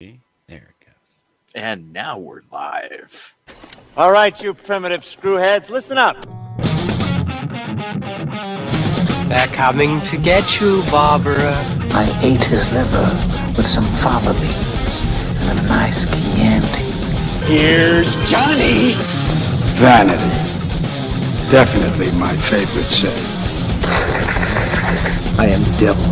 There it goes. And now we're live. All right, you primitive screwheads, listen up. They're coming to get you, Barbara. I ate his liver with some fava beans and a nice Chianti. Here's Johnny. Vanity. Definitely my favorite sin. I am the devil,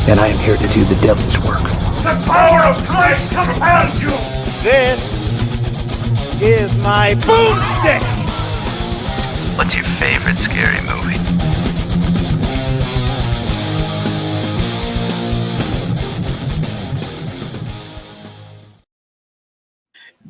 and I am here to do the devil's work. The power of Christ compels you! This is my boomstick. What's your favorite scary movie?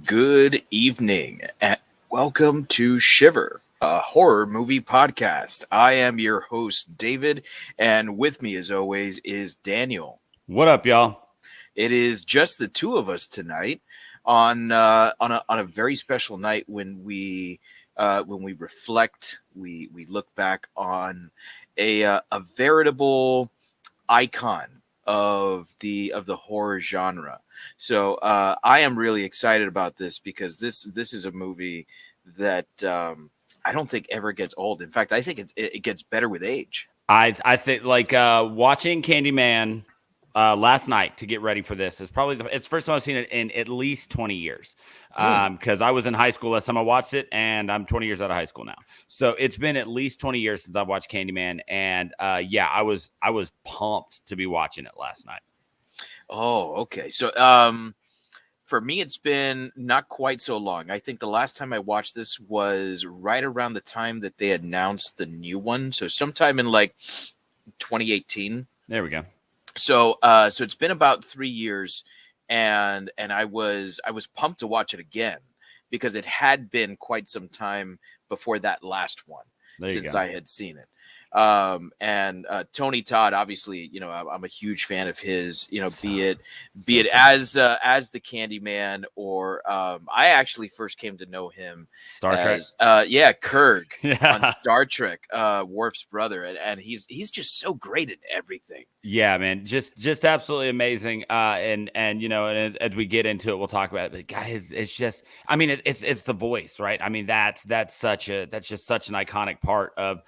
Good evening and welcome to Shiver, a horror movie podcast. I am your host, David, and with me as always is Daniel. What up, y'all? It is just the two of us tonight on a very special night when we reflect, we look back on a veritable icon of the horror genre. So I am really excited about this because this is a movie that I don't think ever gets old. In fact, I think it gets better with age. I think like watching Candyman last night to get ready for this is probably it's the first time I've seen it in at least 20 years. Because I was in high school last time I watched it, and I'm 20 years out of high school now. So it's been at least 20 years since I've watched Candyman, and I was pumped to be watching it last night. Oh, okay. So for me, it's been not quite so long. I think the last time I watched this was right around the time that they announced the new one. So sometime in like 2018. There we go. So so it's been about 3 years, and I was pumped to watch it again because it had been quite some time before that last one since I had seen it. And Tony Todd, obviously, you know, I'm a huge fan of his, you know, be it as the Candyman, or I actually first came to know him Star Trek. Kurg Yeah. on Star Trek, Worf's brother, and he's just so great at everything. Yeah, man, just absolutely amazing. And you know, and as we get into it, we'll talk about it. But guys, it's just, I mean, it's the voice, right? I mean, that's just such an iconic part of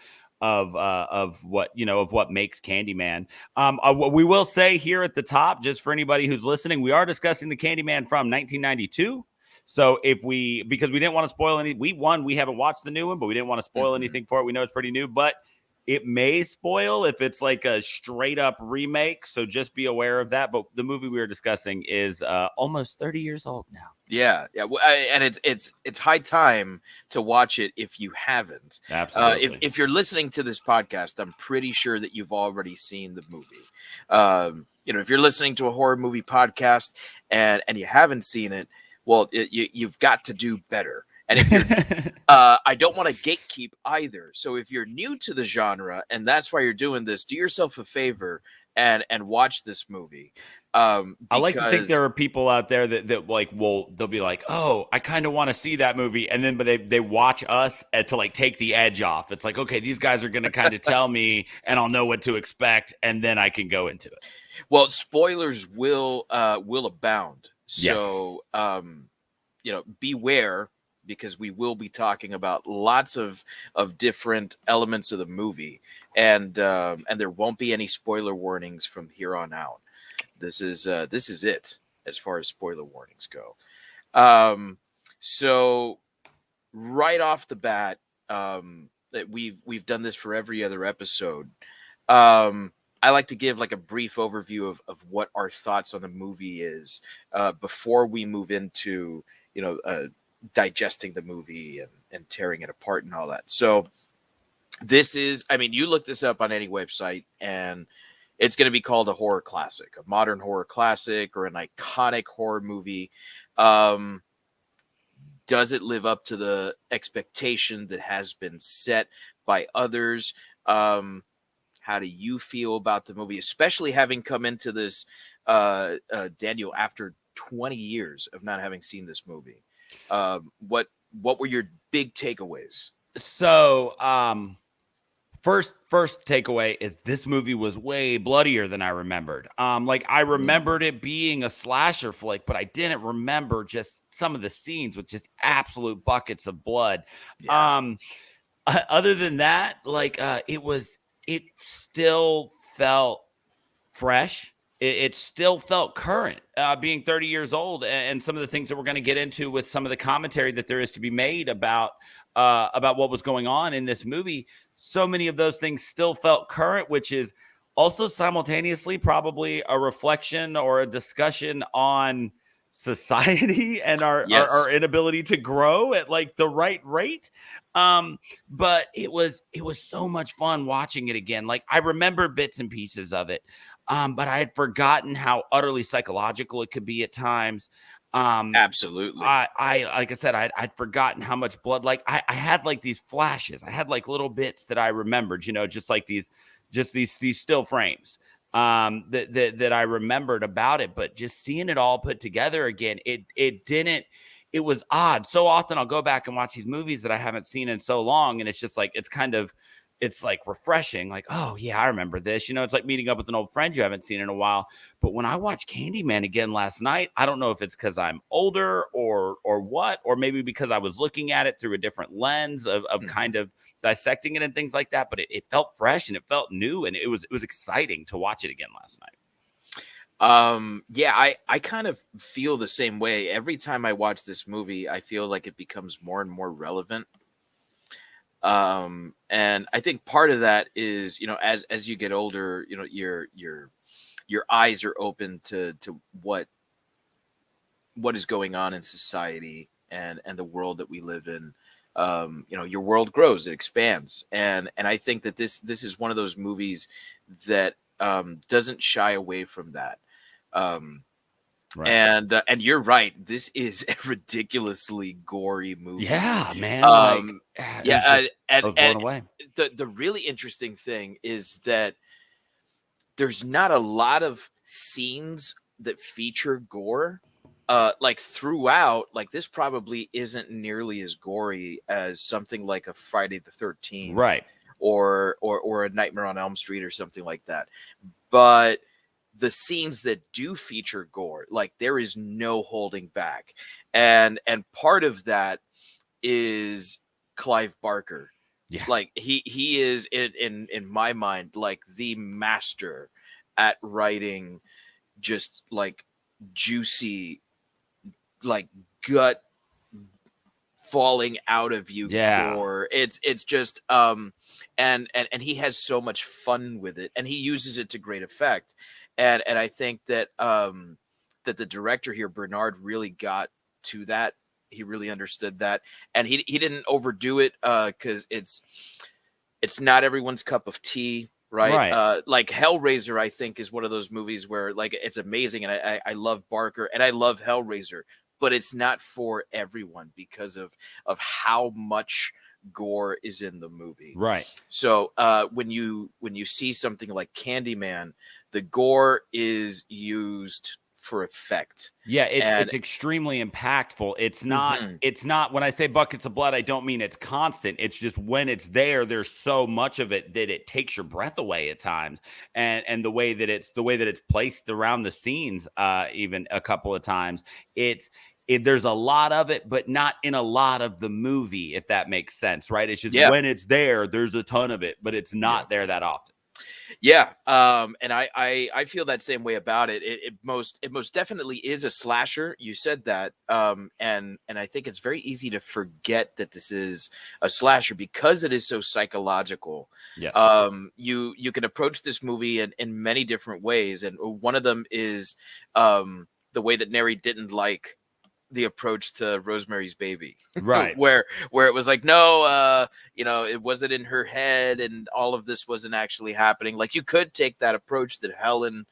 what, you know, of what makes Candyman. What we will say here at the top, just for anybody who's listening, we are discussing the Candyman from 1992. So because we didn't want to spoil any, we haven't watched the new one, but we didn't want to spoil anything for it. We know it's pretty new, but it may spoil if it's like a straight up remake. So just be aware of that. But the movie we were discussing is almost 30 years old now. Yeah. And it's high time to watch it if you haven't. Absolutely. If you're listening to this podcast, I'm pretty sure that you've already seen the movie. You know, if you're listening to a horror movie podcast and you haven't seen it, well, you've got to do better. And if you're, I don't want to gatekeep either. So if you're new to the genre and that's why you're doing this, do yourself a favor and watch this movie. I like to think there are people out there that like, they'll be like, oh, I kind of want to see that movie. And then, but they watch us to like take the edge off. It's like, okay, these guys are going to kind of tell me and I'll know what to expect. And then I can go into it. Well, spoilers will abound. So, Yes. You know, beware, because we will be talking about lots of different elements of the movie, and there won't be any spoiler warnings from here on out. This is it as far as spoiler warnings go. So right off the bat, that we've done this for every other episode. I like to give like a brief overview of what our thoughts on the movie is before we move into, you know, digesting the movie and tearing it apart and all that. So this is, I mean, you look this up on any website and it's going to be called a horror classic, a modern horror classic, or an iconic horror movie. Does it live up to the expectation that has been set by others? How do you feel about the movie, especially having come into this, Daniel, after 20 years of not having seen this movie? What were your big takeaways? So, First takeaway is this movie was way bloodier than I remembered. Like I remembered it being a slasher flick, but I didn't remember just some of the scenes with just absolute buckets of blood. Yeah. Other than that, like it still felt fresh. It still felt current, being 30 years old, and some of the things that we're going to get into with some of the commentary that there is to be made about what was going on in this movie. So many of those things still felt current, which is also simultaneously probably a reflection or a discussion on society and our inability to grow at like the right rate. But it was so much fun watching it again. Like I remember bits and pieces of it. But I had forgotten how utterly psychological it could be at times. Absolutely. I like I said, I'd forgotten how much blood. Like I had like these flashes. I had like little bits that I remembered. You know, just like these still frames. That I remembered about it. But just seeing it all put together again, it didn't. It was odd. So often I'll go back and watch these movies that I haven't seen in so long, and it's just like it's like refreshing, like, oh yeah, I remember this. You know, it's like meeting up with an old friend you haven't seen in a while. But when I watched Candyman again last night, I don't know if it's because I'm older or what, or maybe because I was looking at it through a different lens of kind of dissecting it and things like that. But it felt fresh and it felt new, and it was exciting to watch it again last night. Yeah, I kind of feel the same way. Every time I watch this movie, I feel like it becomes more and more relevant. And I think part of that is, you know, as you get older, you know, your eyes are open to what is going on in society and the world that we live in. You know, your world grows, it expands, and I think that this is one of those movies that doesn't shy away from that. Right. And you're right. This is a ridiculously gory movie. Yeah, man. Yeah, I was blown away. The really interesting thing is that there's not a lot of scenes that feature gore. Like throughout, like this probably isn't nearly as gory as something like a Friday the 13th, Right. or a Nightmare on Elm Street or something like that. But the scenes that do feature gore, like there is no holding back, and part of that is Clive Barker. Yeah. Like he is in my mind like the master at writing just like juicy, like gut falling out of you gore. It's just and he has so much fun with it, and he uses it to great effect. And I think that that the director here, Bernard, really got to that. He really understood that, and he didn't overdo it because it's not everyone's cup of tea, right? Like Hellraiser, I think, is one of those movies where like it's amazing, and I love Barker and I love Hellraiser, but it's not for everyone because of how much gore is in the movie. Right. So when you see something like Candyman, the gore is used for effect. Yeah, it's extremely impactful. It's not when I say buckets of blood, I don't mean it's constant. It's just when it's there, there's so much of it that it takes your breath away at times. And the way that it's placed around the scenes, even a couple of times, there's a lot of it, but not in a lot of the movie, if that makes sense, right? It's just when it's there, there's a ton of it, but it's not there that often. Yeah, and I feel that same way about it. It most definitely is a slasher. You said that, and I think it's very easy to forget that this is a slasher because it is so psychological. Yes. You can approach this movie in many different ways, and one of them is the way that Neri didn't like the approach to Rosemary's Baby, right? where it was like, no, you know, it wasn't in her head, and all of this wasn't actually happening. Like you could take that approach that Helen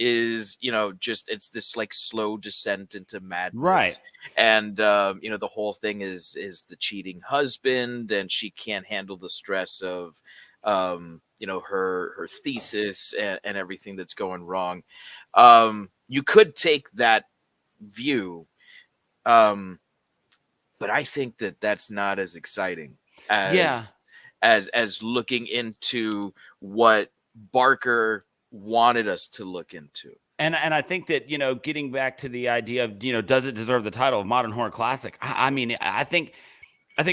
is, you know, just it's this like slow descent into madness, right? And you know, the whole thing is the cheating husband, and she can't handle the stress of you know, her thesis and everything that's going wrong. You could take that view. But I think that that's not as exciting as as looking into what Barker wanted us to look into. And I think that, you know, getting back to the idea of, you know, does it deserve the title of modern horror classic? I mean, I think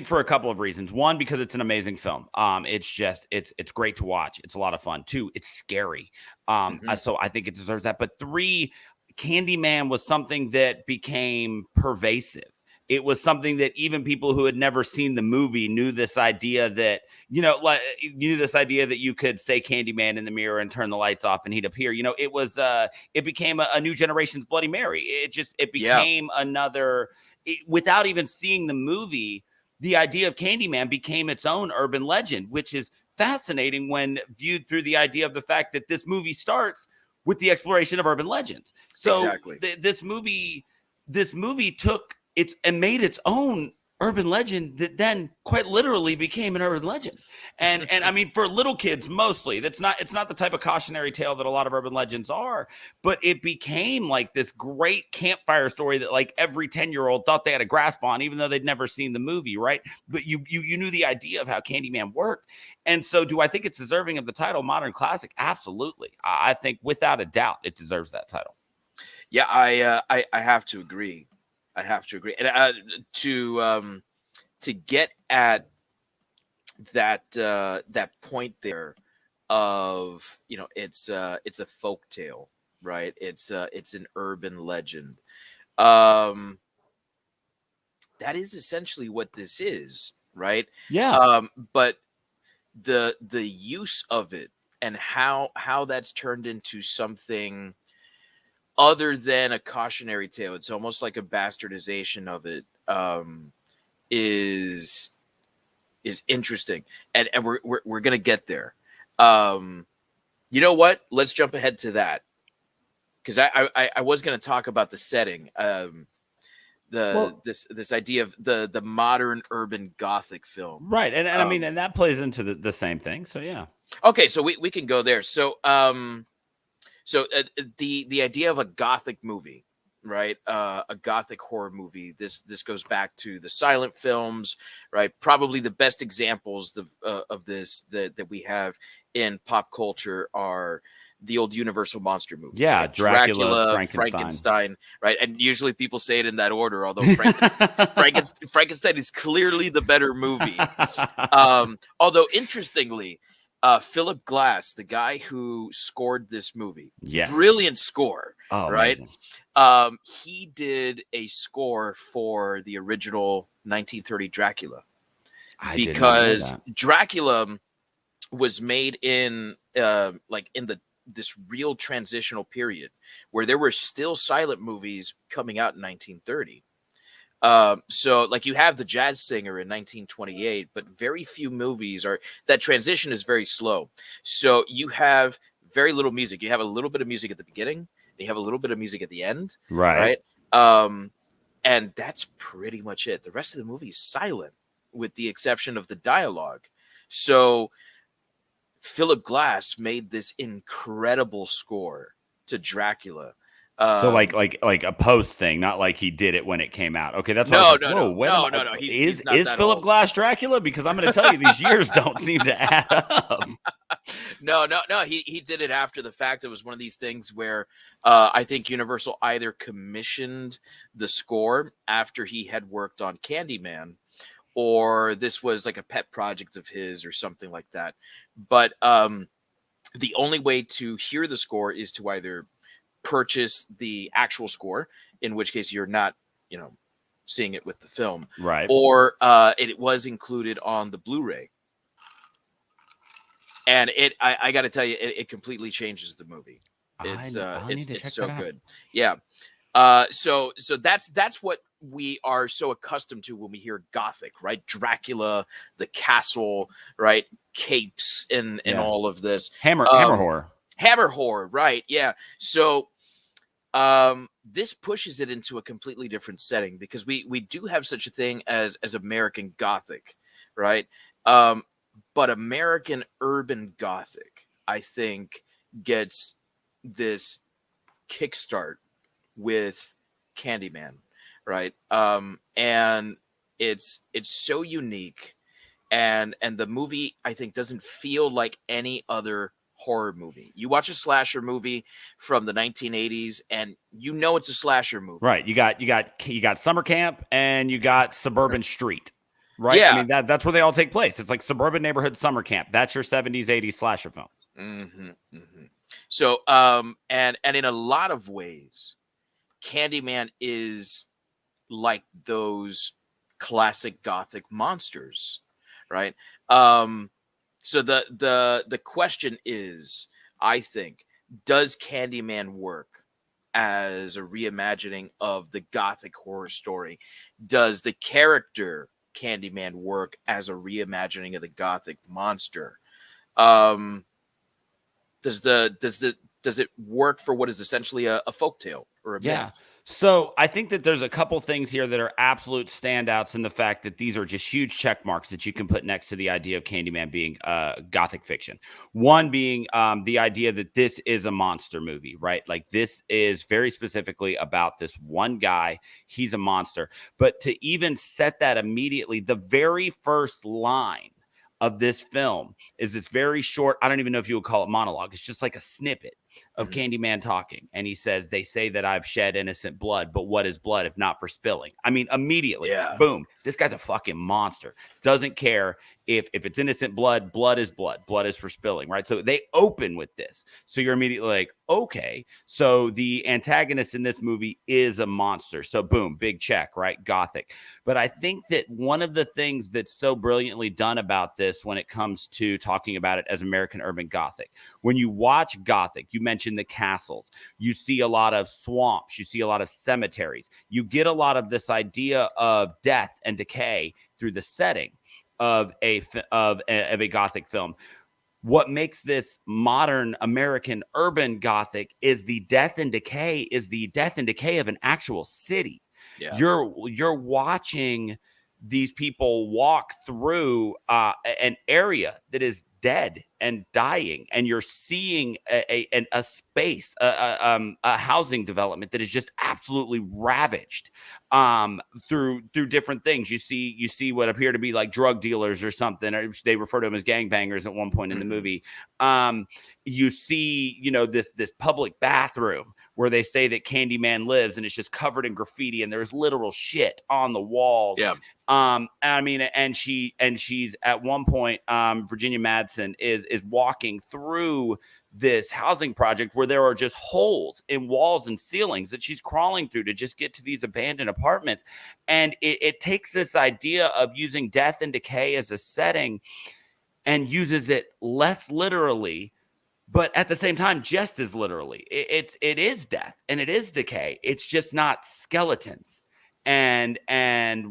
for a couple of reasons. One, because it's an amazing film. It's just it's great to watch. It's a lot of fun. Two, it's scary. So I think it deserves that. But three, Candyman was something that became pervasive. It was something that even people who had never seen the movie knew this idea that, you know, like knew this idea that you could say Candyman in the mirror and turn the lights off and he'd appear. You know, it was it became a new generation's Bloody Mary. It became another without even seeing the movie. The idea of Candyman became its own urban legend, which is fascinating when viewed through the idea of the fact that this movie starts with the exploration of urban legends. So Exactly. This movie took its and made its own urban legend that then quite literally became an urban legend. And I mean, for little kids mostly, it's not the type of cautionary tale that a lot of urban legends are, but it became like this great campfire story that like every 10-year-old thought they had a grasp on, even though they'd never seen the movie, right? But you knew the idea of how Candyman worked. And so do I think it's deserving of the title modern classic? Absolutely. I think without a doubt it deserves that title. Yeah, I have to agree. And to get at that point there of, you know, it's a folk tale, right? It's an urban legend. That is essentially what this is, right? Yeah. But the use of it and how that's turned into something other than a cautionary tale, it's almost like a bastardization of it, is interesting, and we're gonna get there. You know what? Let's jump ahead to that, because I was gonna talk about the setting, this idea of the modern urban gothic film, Right. And I mean, and that plays into the same thing. So yeah. Okay, so we can go there. So the idea of a gothic movie, right? A gothic horror movie. This goes back to the silent films, right? Probably the best examples of this that we have in pop culture are the old Universal monster movies. Yeah, right? Dracula, Frankenstein, right? And usually people say it in that order, although Frankenstein is clearly the better movie. Although interestingly, Philip Glass, the guy who scored this movie, yes, brilliant score, right? Amazing. He did a score for the original 1930 Dracula, because Dracula was made in this real transitional period where there were still silent movies coming out in 1930. So like you have the Jazz Singer in 1928, but very few movies are, that transition is very slow. So you have very little music. You have a little bit of music at the beginning, and you have a little bit of music at the end. Right. And that's pretty much it. The rest of the movie is silent with the exception of the dialogue. So Philip Glass made this incredible score to Dracula. So like a post thing, not like he did it when it came out. Okay, that's no. Is Philip Glass Dracula? Because I'm going to tell you, these years don't seem to add up. No. He did it after the fact. It was one of these things where I think Universal either commissioned the score after he had worked on Candyman, or this was like a pet project of his or something like that. But the only way to hear the score is to either purchase the actual score, in which case you're not, seeing it with the film, right? Or it was included on the Blu-ray, and I got to tell you, it completely changes the movie. It's so good. Yeah. So that's what we are so accustomed to when we hear Gothic, right? Dracula, the castle, right? Capes and all of this. Hammer horror, right? Yeah. So this pushes it into a completely different setting, because we do have such a thing as American Gothic, right? But American urban Gothic, I think, gets this kickstart with Candyman, right? And it's so unique, and the movie, I think, doesn't feel like any other horror movie. You watch a slasher movie from the 1980s, and you know it's a slasher movie. Right. You got summer camp and you got suburban street. Right. Yeah. I mean, that's where they all take place. It's like suburban neighborhood summer camp. That's your 70s, 80s slasher films. So, and in a lot of ways, Candyman is like those classic Gothic monsters, right? So the question is, I think, does Candyman work as a reimagining of the Gothic horror story? Does the character Candyman work as a reimagining of the Gothic monster? Does it work for what is essentially a folktale or a myth? So I think that there's a couple things here that are absolute standouts in the fact that these are just huge check marks that you can put next to the idea of Candyman being Gothic fiction. One being the idea that this is a monster movie, right? Like this is very specifically about this one guy. He's a monster. But to even set that immediately, the very first line of this film is this very short, I don't even know if you would call it monologue. It's just like a snippet of Candyman talking. And he says, they say that I've shed innocent blood, but what is blood if not for spilling? I mean, immediately, boom, this guy's a fucking monster. Doesn't care if it's innocent blood, blood is blood. Blood is for spilling, right? So they open with this. So you're immediately like, okay, so the antagonist in this movie is a monster. So boom, big check, right? Gothic. But I think that one of the things that's so brilliantly done about this when it comes to talking about it as American urban Gothic, when you watch Gothic, you mentioned the castles, you see a lot of swamps, you see a lot of cemeteries, you get a lot of this idea of death and decay through the setting of a Gothic film. What makes this modern American urban Gothic is the death and decay of an actual city. Yeah. You're watching these people walk through an area that is dead and dying, and you're seeing a space, a housing development that is just absolutely ravaged through different things. You see what appear to be like drug dealers or something. Or they refer to them as gangbangers at one point in the movie. You see, this public bathroom where they say that Candyman lives, and it's just covered in graffiti, and there's literal shit on the walls. Yeah. I mean, and she's at one point, Virginia Madsen is walking through this housing project where there are just holes in walls and ceilings that she's crawling through to just get to these abandoned apartments. And it takes this idea of using death and decay as a setting and uses it less literally, but at the same time, just as literally. It is death and it is decay. It's just not skeletons and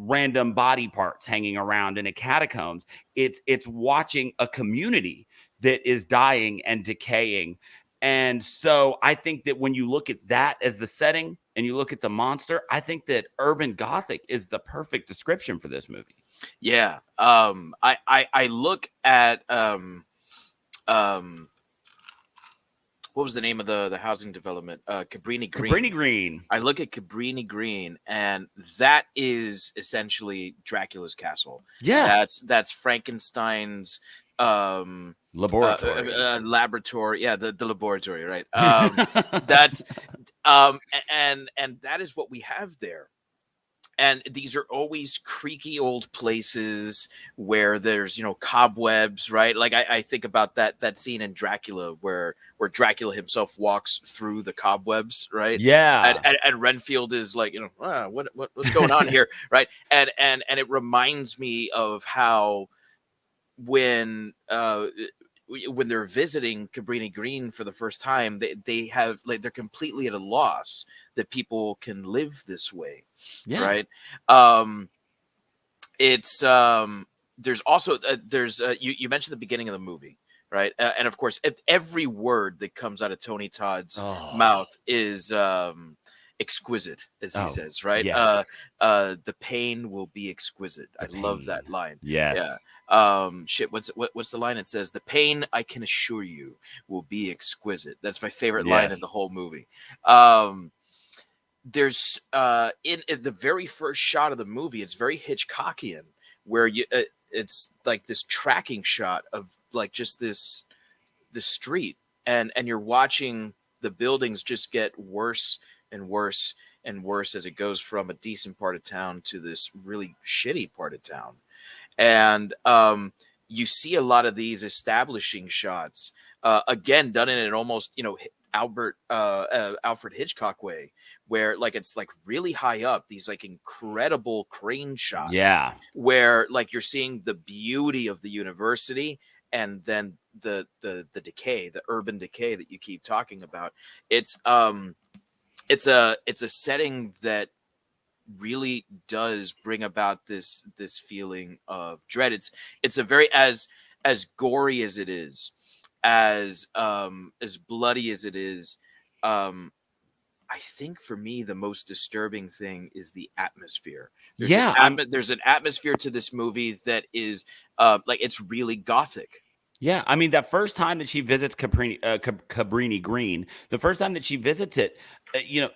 random body parts hanging around in a catacombs. It's watching a community that is dying and decaying. And so I think that when you look at that as the setting and you look at the monster, I think that urban Gothic is the perfect description for this movie. Yeah. I look at what was the name of the housing development? Cabrini Green. Cabrini Green. I look at Cabrini Green, and that is essentially Dracula's castle. Yeah. That's Frankenstein's laboratory. Laboratory. Yeah, the laboratory, right? That's and that is what we have there. And these are always creaky old places where there's, cobwebs, right? Like I think about that scene in Dracula where Dracula himself walks through the cobwebs, right? Yeah. And Renfield is like, what's going on here, right? And it reminds me of how when they're visiting Cabrini Green for the first time, they have they're completely at a loss that people can live this way. Yeah. Right. It's there's also you mentioned the beginning of the movie, right? And of course, every word that comes out of Tony Todd's mouth is exquisite, as he says, right? Yes. The pain will be exquisite. I love that line. Yes. Yeah. What's the line? It says, "The pain, I can assure you, will be exquisite." That's my favorite line in the whole movie. There's in the very first shot of the movie, it's very Hitchcockian, where it's like this tracking shot of like just this street, and you're watching the buildings just get worse and worse and worse as it goes from a decent part of town to this really shitty part of town. And you see a lot of these establishing shots, again done in an almost, Alfred Hitchcock way, where like it's like really high up, these like incredible crane shots, Yeah. where like you're seeing the beauty of the university, and then the decay, the urban decay that you keep talking about. It's a setting that really does bring about this feeling of dread. It's a very, as gory as it is, as bloody as it is. I think for me the most disturbing thing is the atmosphere. Yeah. There's an atmosphere to this movie that is like it's really gothic. Yeah, I mean, that first time that she visits Cabrini Green, the first time that she visits it,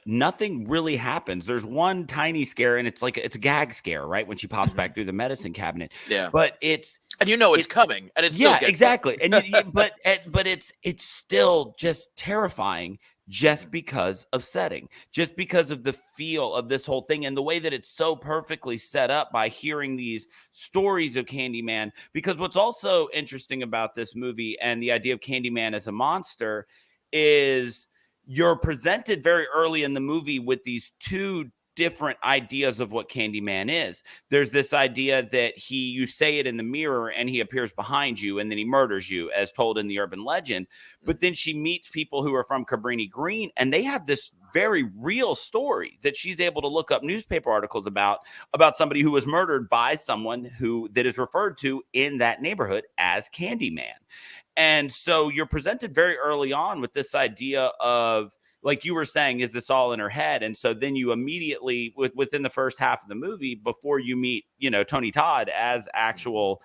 nothing really happens. There's one tiny scare, and it's a gag scare, right? When she pops back through the medicine cabinet. Yeah. But it's And it's coming, and it still yeah, gets exactly. And but it's still just terrifying, just because of setting, just because of the feel of this whole thing, and the way that it's so perfectly set up by hearing these stories of Candyman. Because what's also interesting about this movie and the idea of Candyman as a monster is you're presented very early in the movie with these two different ideas of what Candyman is. There's this idea that you say it in the mirror and he appears behind you and then he murders you, as told in the urban legend. But then she meets people who are from Cabrini Green, and they have this very real story that she's able to look up newspaper articles about somebody who was murdered by someone that is referred to in that neighborhood as Candyman. And so you're presented very early on with this idea of, like you were saying, is this all in her head? And so then you immediately, within the first half of the movie, before you meet, Tony Todd as actual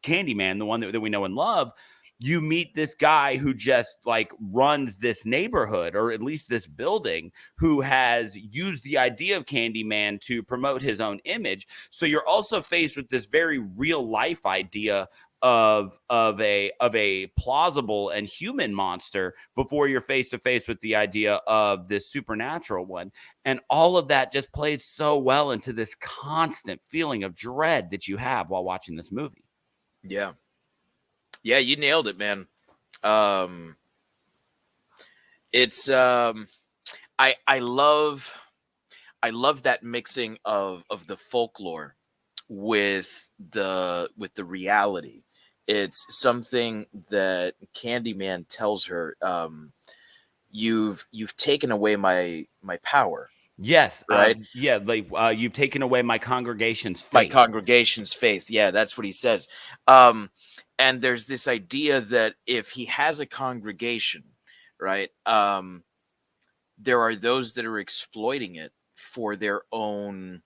Candyman, the one that we know and love, you meet this guy who just like runs this neighborhood, or at least this building, who has used the idea of Candyman to promote his own image. So you're also faced with this very real life idea of a plausible and human monster before you're face to face with the idea of this supernatural one. And all of that just plays so well into this constant feeling of dread that you have while watching this movie. Yeah, you nailed it, man. It's I love that mixing of the folklore with the reality. It's something that Candyman tells her, you've taken away my power. Yes. Right. You've taken away my congregation's faith. My congregation's faith. Yeah, that's what he says. And there's this idea that if he has a congregation, right, there are those that are exploiting it for their own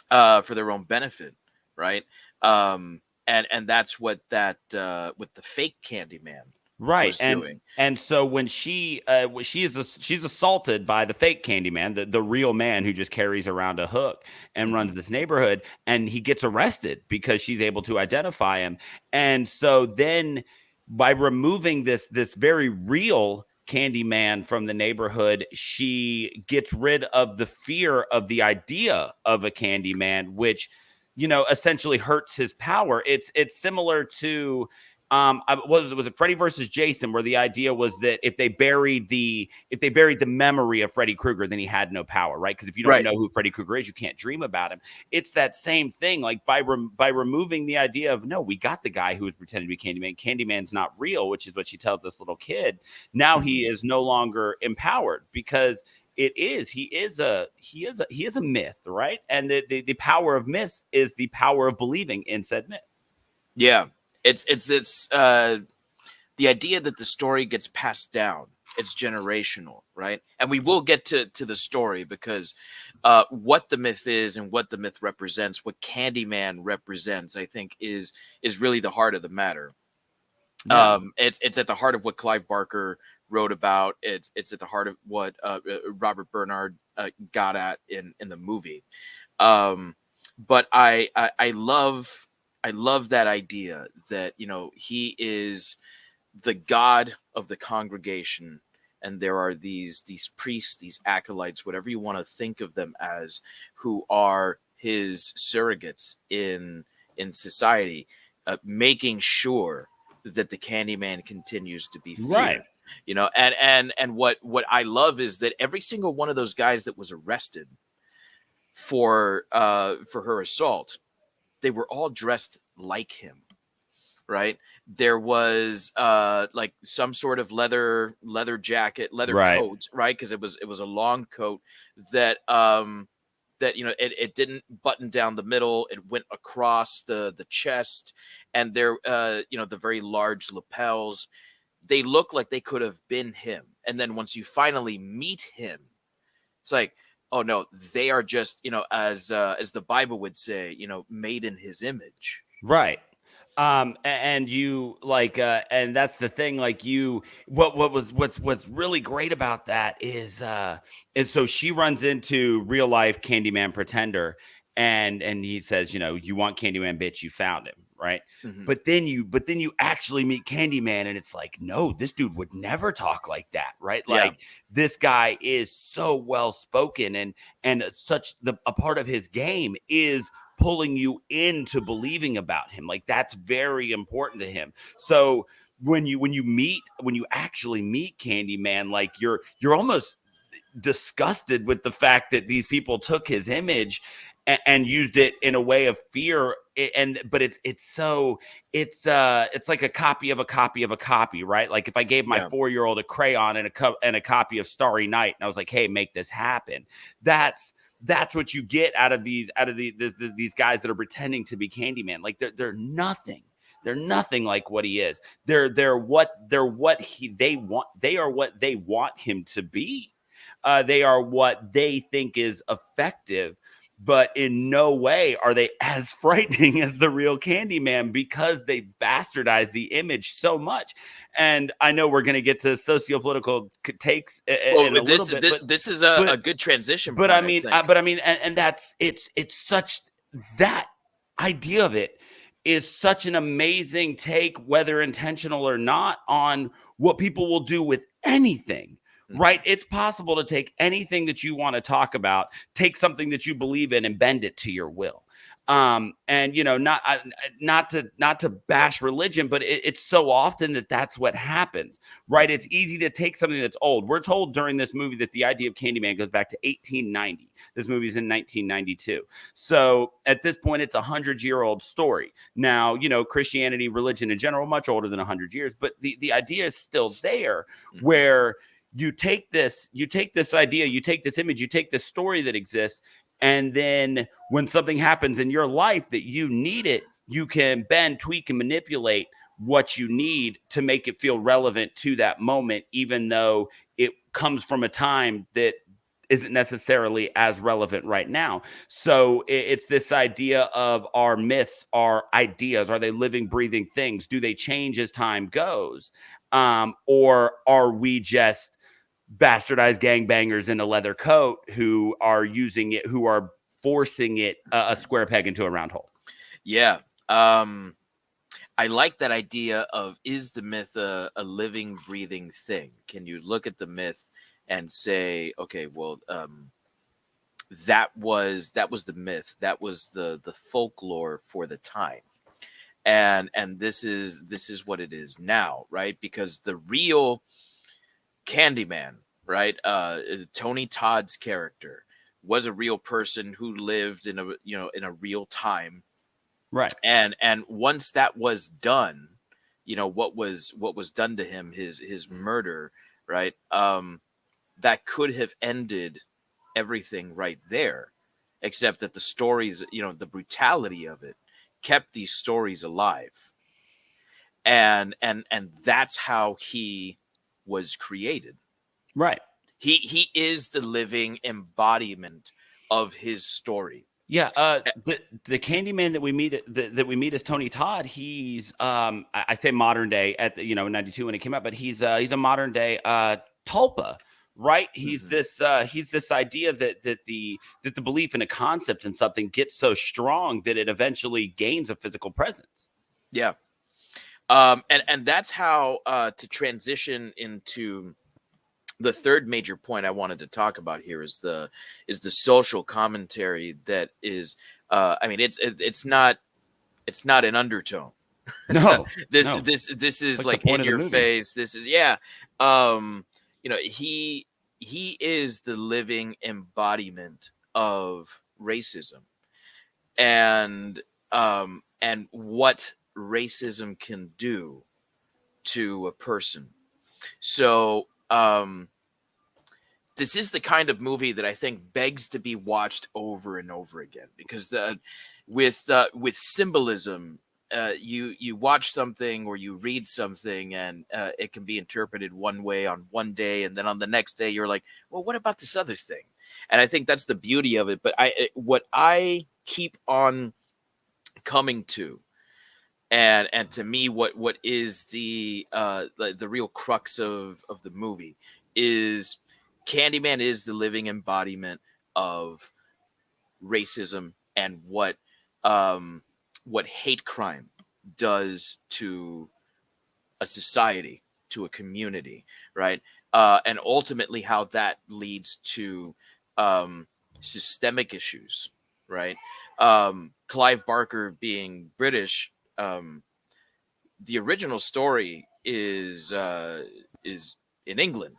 benefit, right? And that's what with the fake Candyman, right, was and doing. And so when she's assaulted by the fake Candyman, the real man who just carries around a hook and runs this neighborhood, and he gets arrested because she's able to identify him. And so then, by removing this very real Candyman from the neighborhood, she gets rid of the fear of the idea of a Candyman, which essentially hurts his power. It's similar to was it Freddy versus Jason, where the idea was that if they buried the memory of Freddy Krueger, then he had no power, right? Because if you don't know who Freddy Krueger is, you can't dream about him. It's that same thing. Like by removing the idea of, no, we got the guy who was pretending to be Candyman. Candyman's not real, which is what she tells this little kid. Now he is no longer empowered, because he is a myth, right? And the power of myths is the power of believing in said myth. Yeah. It's the idea that the story gets passed down. It's generational, right? And we will get to the story, because what the myth is and what the myth represents, what Candyman represents, I think is really the heart of the matter. Yeah. It's at the heart of what Clive Barker wrote about. It's at the heart of what Robert Bernard got at in the movie. But I love I love that idea that, he is the god of the congregation, and there are these priests, these acolytes, whatever you want to think of them as, who are his surrogates in society, making sure that the Candyman continues to be Right. feared. And what I love is that every single one of those guys that was arrested for her assault, they were all dressed like him, right? There was like some sort of leather jacket, leather Right. coat, right? Because it was a long coat that that it didn't button down the middle. It went across the chest, and there the very large lapels. They look like they could have been him. And then once you finally meet him, it's like, oh no, they are just, as the Bible would say, made in his image. Right. And you like, and that's the thing, like what's really great about that is so she runs into real life Candyman pretender, and he says, you want Candyman, bitch, you found him, right? Mhm. But then you actually meet Candyman, and it's like, no, this dude would never talk like that, right? Yeah. Like, this guy is so well spoken, and a part of his game is pulling you into believing about him. Like, that's very important to him. So when you actually meet Candyman, like, you're almost disgusted with the fact that these people took his image and used it in a way of fear. But it's like a copy of a copy of a copy, right? Like, if I gave my Yeah. 4-year-old a crayon and a copy of Starry Night, and I was like, hey, make this happen, that's what you get out of these guys that are pretending to be Candyman. Like, they're nothing. They're nothing like what he is. They're what they want. They are what they want him to be. They are what they think is effective, but in no way are they as frightening as the real Candyman, because they bastardize the image so much. And I know we're going to get to sociopolitical takes in a little bit. But This is a good transition. But point, I mean, think. and that's it's such, that idea of it is such an amazing take, whether intentional or not, on what people will do with anything. Right? It's possible to take anything that you want to talk about, take something that you believe in, and bend it to your will. And not to bash religion, but it's so often that's what happens, right? It's easy to take something that's old. We're told during this movie that the idea of Candyman goes back to 1890. This movie's in 1992. So at this point, it's a 100-year-old story. Now, Christianity, religion in general, much older than 100 years, but the idea is still there, where you take this idea, you take this image, you take this story that exists, and then when something happens in your life that you need it, you can bend, tweak, and manipulate what you need to make it feel relevant to that moment, even though it comes from a time that isn't necessarily as relevant right now. So it's this idea of, our myths, our ideas, are they living, breathing things? Do they change as time goes? Or are we just bastardized gangbangers in a leather coat who are using it, who are forcing it a square peg into a round hole? Yeah. I like that idea of, is the myth a living, breathing thing? Can you look at the myth and say, okay, well, that was the myth, that was the folklore for the time, and this is what it is now, right? Because the real Candyman, right? Tony Todd's character was a real person who lived in a real time, right? And once that was done, what was done to him, his murder, right? That could have ended everything right there, except that the stories, the brutality of it, kept these stories alive, and that's how he was created. Right. He is the living embodiment of his story. Yeah, the Candyman that we meet as Tony Todd, he's I say modern day at 92 when it came out, but he's a modern day Tulpa, right? He's Mhm. he's this idea that the belief in a concept in something gets so strong that it eventually gains a physical presence. Yeah. And that's how to transition into the third major point I wanted to talk about here is the social commentary that is I mean it's not an undertone. No, this no, this this it's is like the like in point of the your movie. face. This is yeah. Um you know, he is the living embodiment of racism and what racism can do to a person. So this is the kind of movie that I think begs to be watched over and over again because with symbolism, you watch something or you read something and it can be interpreted one way on one day, and then on the next day you're like, well, what about this other thing? And I think that's the beauty of it. But what I keep on coming to, and to me, what is the real crux of the movie is Candyman is the living embodiment of racism and what hate crime does to a society, to a community, right? And ultimately how that leads to um, systemic issues, right? Clive Barker being British, the original story is in England.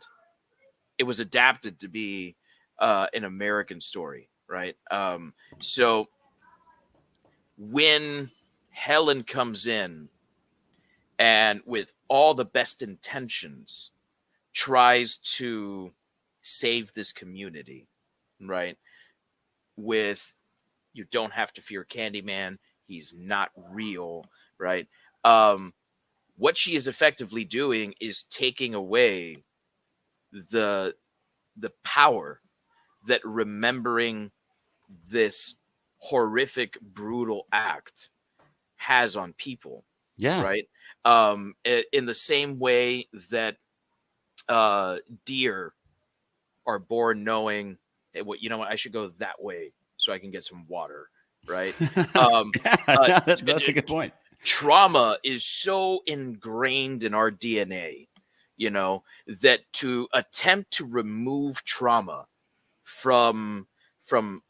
It was adapted to be an American story, right? So when Helen comes in and with all the best intentions tries to save this community, right? With you don't have to fear Candyman, he's not real, right? Um, what she is effectively doing is taking away the the power that remembering this horrific brutal act has on people, Yeah. right? In the same way that deer are born knowing, hey, what, you know what, I should go that way so I can get some water, right? um Yeah, uh, no, that's a good point. Trauma is so ingrained in our DNA, you know, that to attempt to remove trauma from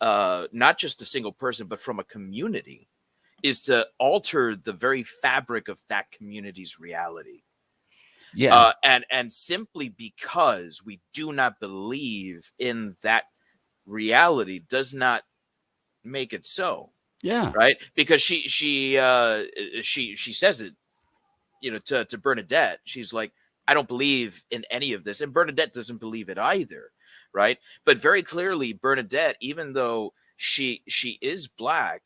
not just a single person but from a community is to alter the very fabric of that community's reality. Yeah, And simply because we do not believe in that reality does not make it so, yeah, right? Because she says it, you know, to Bernadette. She's like, I don't believe in any of this, and Bernadette doesn't believe it either, right? But very clearly, Bernadette, even though she is black,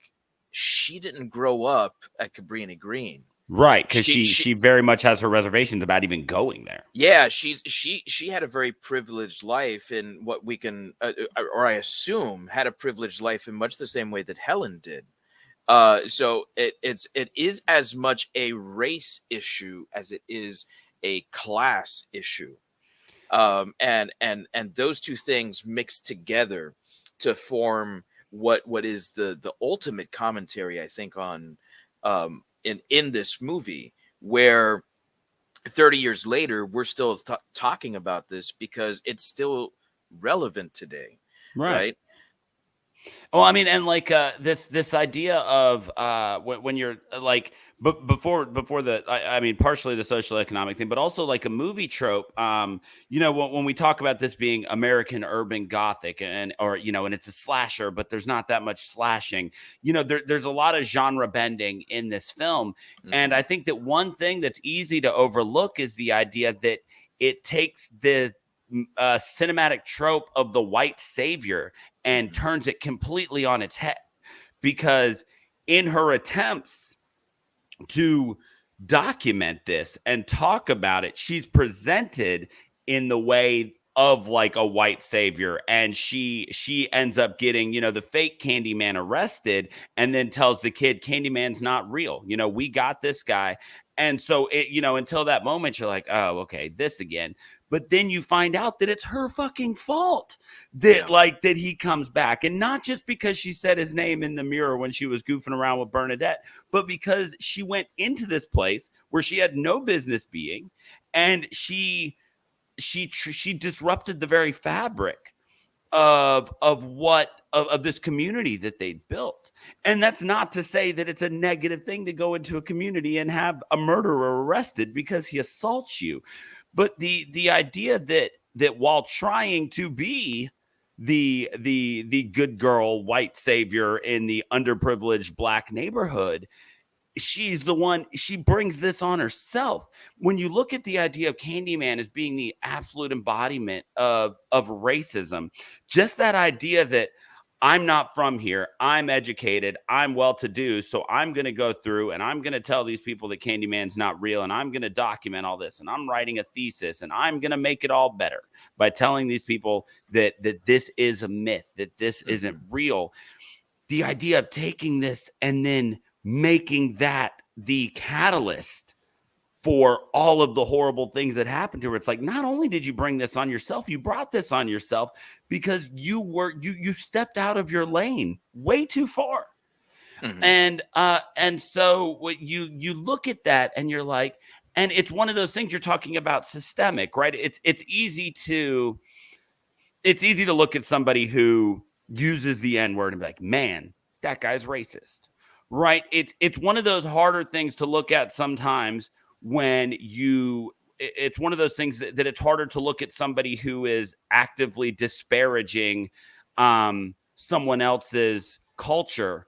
she didn't grow up at Cabrini Green. right. Because She she very much has her reservations about even going there. Yeah, she had a very privileged life in what we can or I assume had a privileged life in much the same way that Helen did. So it is as much a race issue as it is a class issue. And those two things mixed together to form what is the ultimate commentary, I think, on in this movie, where 30 years later we're still talking about this because it's still relevant today, Right. right? Well, I mean, and like this idea of when you're like before the I mean partially the social economic thing, but also like a movie trope. You know, when we talk about this being American urban gothic and or you know, and it's a slasher, but there's not that much slashing. You know, there's a lot of genre bending in this film, and Hmm. I think that one thing that's easy to overlook is the idea that it takes the cinematic trope of the white savior and Hmm. turns it completely on its head because in her attempts to document this and talk about it, she's presented in the way of like a white savior, and she ends up getting, you know, the fake Candyman arrested and then tells the kid Candyman's not real, you know, we got this guy. And so it, you know, until that moment you're like, oh, okay, this again. But then you find out that it's her fucking fault that that he comes back. And not just because she said his name in the mirror when she was goofing around with Bernadette, but because she went into this place where she had no business being, and she disrupted the very fabric of this community that they'd built. And that's not to say that it's a negative thing to go into a community and have a murderer arrested because he assaults you. But the idea that while trying to be the good girl, white savior in the underprivileged black neighborhood, she's the one, she brings this on herself. When you look at the idea of Candyman as being the absolute embodiment of racism, just that idea that I'm not from here, I'm educated, I'm well-to-do, so I'm going to go through and I'm going to tell these people that Candyman's not real, and I'm going to document all this, and I'm writing a thesis, and I'm going to make it all better by telling these people that this is a myth, that this isn't real. The idea of taking this and then making that the catalyst for all of the horrible things that happened to her. It's like, not only did you bring this on yourself, you brought this on yourself because you stepped out of your lane way too far. And so what you look at that and you're like, and it's one of those things you're talking about systemic, right? It's easy to look at somebody who uses the N-word and be like, man, that guy's racist, right? It's one of those harder things to look at sometimes when it's one of those things that it's harder to look at somebody who is actively disparaging someone else's culture.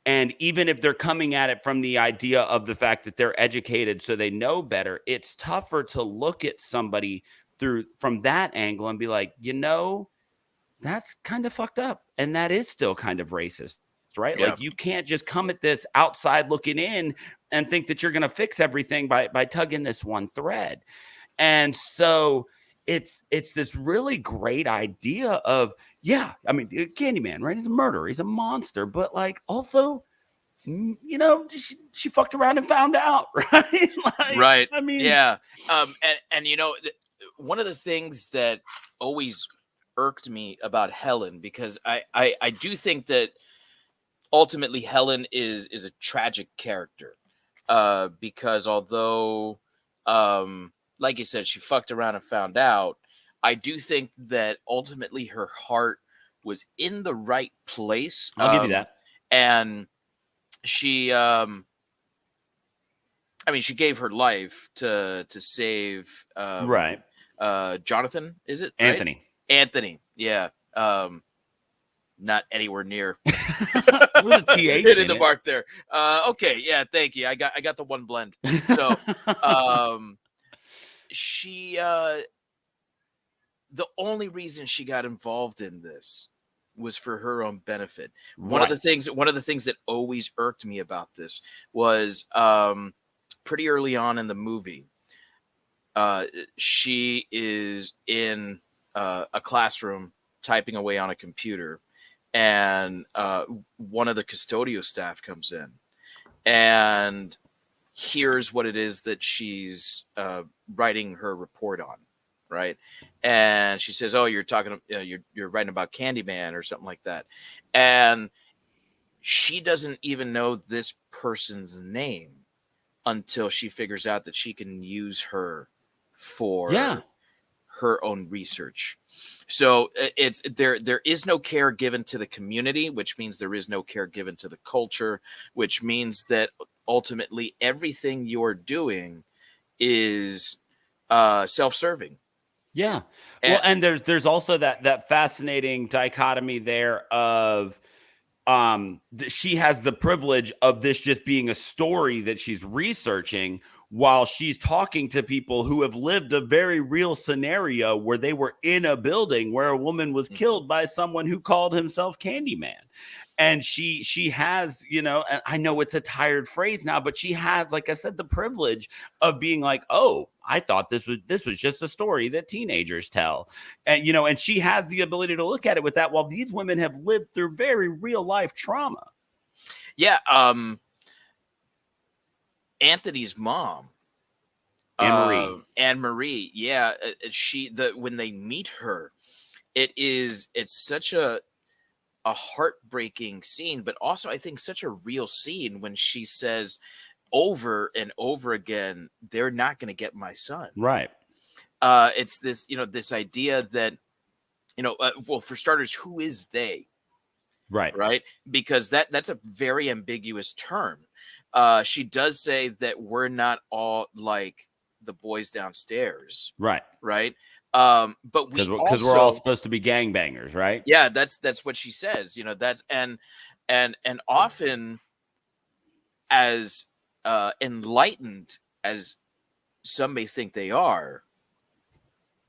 And even if they're coming at it from the idea of the fact that they're educated so they know better, it's tougher to look at somebody from that angle and be like, that's kind of fucked up. And that is still kind of racist, right? Yeah. Like, you can't just come at this outside looking in and think that you're going to fix everything by tugging this one thread. And so it's this really great idea of, Candyman, right? He's a murderer. He's a monster. But like, also, she fucked around and found out, right? Right. I mean, yeah. And one of the things that always irked me about Helen, because I do think that ultimately Helen is a tragic character, because although like you said, she fucked around and found out, I do think that ultimately her heart was in the right place. I'll give you that. And she she gave her life to save right. Jonathan, is it? Anthony. Right? Anthony, yeah. Not anywhere near. It was a TH hit in the mark there. Okay, yeah, thank you. I got the one blend. So she the only reason she got involved in this was for her own benefit. One of the things that always irked me about this was pretty early on in the movie, she is in a classroom typing away on a computer, and one of the custodial staff comes in and hears what it is that she's writing her report on, right? And she says, "Oh, you're talking, you're writing about Candyman or something like that," and she doesn't even know this person's name until she figures out that she can use her for her own research. So it's there is no care given to the community, which means there is no care given to the culture, which means that ultimately everything you're doing is self-serving. Yeah. Well, and there's also that fascinating dichotomy there of she has the privilege of this just being a story that she's researching, while she's talking to people who have lived a very real scenario where they were in a building where a woman was killed by someone who called himself Candyman. And she has, and I know it's a tired phrase now, but she has, like I said, the privilege of being like, oh, I thought this was just a story that teenagers tell. And, and she has the ability to look at it with that, while these women have lived through very real life trauma. Yeah. Anthony's mom Anne Marie. Anne Marie, yeah, when they meet her, it's such a heartbreaking scene, but also I think such a real scene when she says over and over again, "They're not going to get my son." Right. It's this, this idea that, well, for starters, who is they? Right. Right? Because that's a very ambiguous term. She does say that we're not all like the boys downstairs, Right. right? But we Because we're all supposed to be gangbangers, right? yeah, that's what she says. That's and often as enlightened as some may think they are,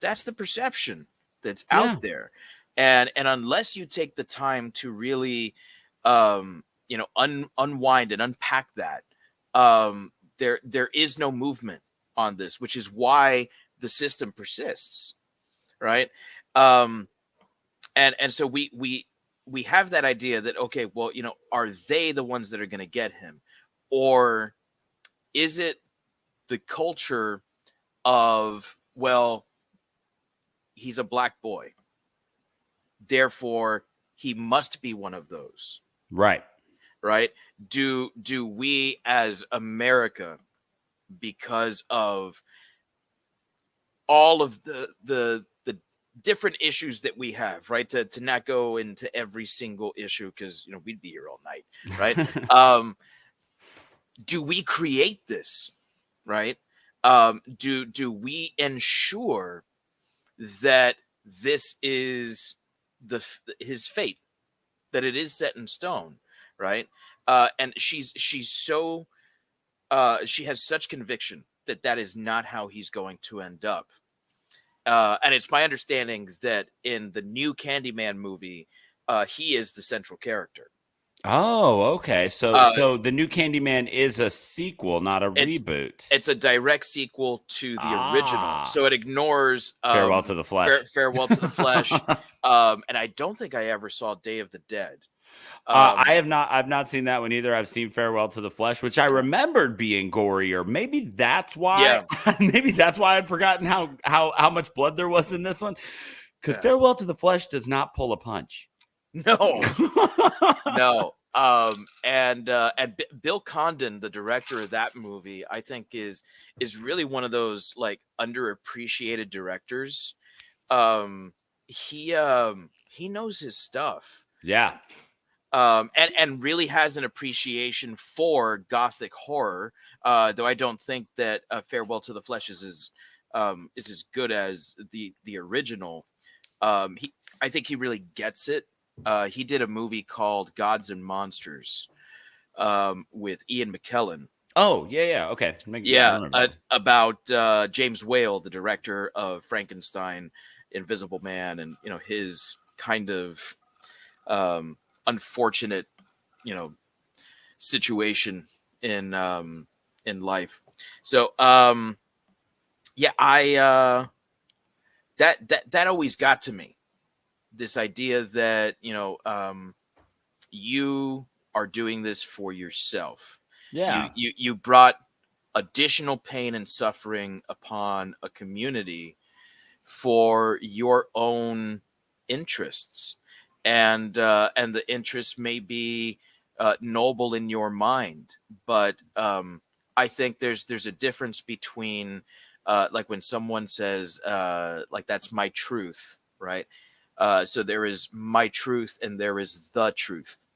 that's the perception that's out there. And unless you take the time to really unwind and unpack that, there is no movement on this, which is why the system persists, right? And so we have that idea that, okay, well, are they the ones that are going to get him, or is it the culture of, well, he's a black boy, therefore he must be one of those, Right. right? Do we as America, because of all of the different issues that we have, right, to not go into every single issue, because we'd be here all night, right? Do we create this, right? Do we ensure that this is his fate, that it is set in stone, right? And she's so she has such conviction that is not how he's going to end up. And it's my understanding that in the new Candyman movie, he is the central character. Oh, okay. So the new Candyman is a sequel, not a reboot. It's a direct sequel to the original, so it ignores Farewell to the Flesh. Farewell to the Flesh. And I don't think I ever saw Day of the Dead. I've not seen that one either. I've seen Farewell to the Flesh, which I remembered being gorier. Maybe that's why. Yeah. Maybe that's why I'd forgotten how much blood there was in this one. Because Farewell to the Flesh does not pull a punch. No, no. And Bill Condon, the director of that movie, I think is really one of those like underappreciated directors. He knows his stuff. Yeah. And really has an appreciation for gothic horror. Though I don't think that Farewell to the Flesh is as good as the original. I think he really gets it. He did a movie called Gods and Monsters with Ian McKellen. Oh, yeah. Okay. About James Whale, the director of Frankenstein, Invisible Man, and his kind of unfortunate situation in life. So I that always got to me. This idea that you are doing this for yourself. Yeah. You brought additional pain and suffering upon a community for your own interests, and the interests may be noble in your mind, but I think there's a difference between like when someone says like that's my truth, right? So there is my truth and there is the truth.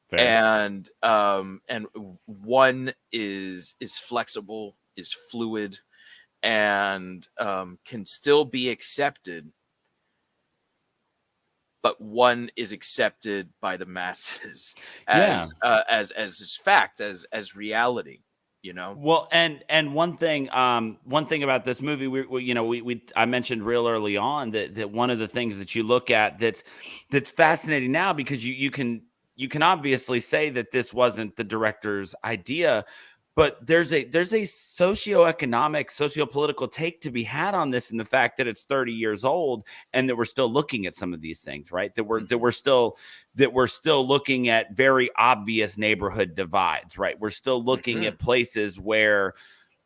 Fair. And one is flexible, is fluid, and can still be accepted, but one is accepted by the masses as fact, as reality. Well, and one thing about this movie, I mentioned real early on that one of the things that you look at that's fascinating now, because you can obviously say that this wasn't the director's idea, but there's a socioeconomic, sociopolitical take to be had on this, in the fact that it's 30 years old and that we're still looking at some of these things, right? That we're still looking at very obvious neighborhood divides, right? We're still looking at places where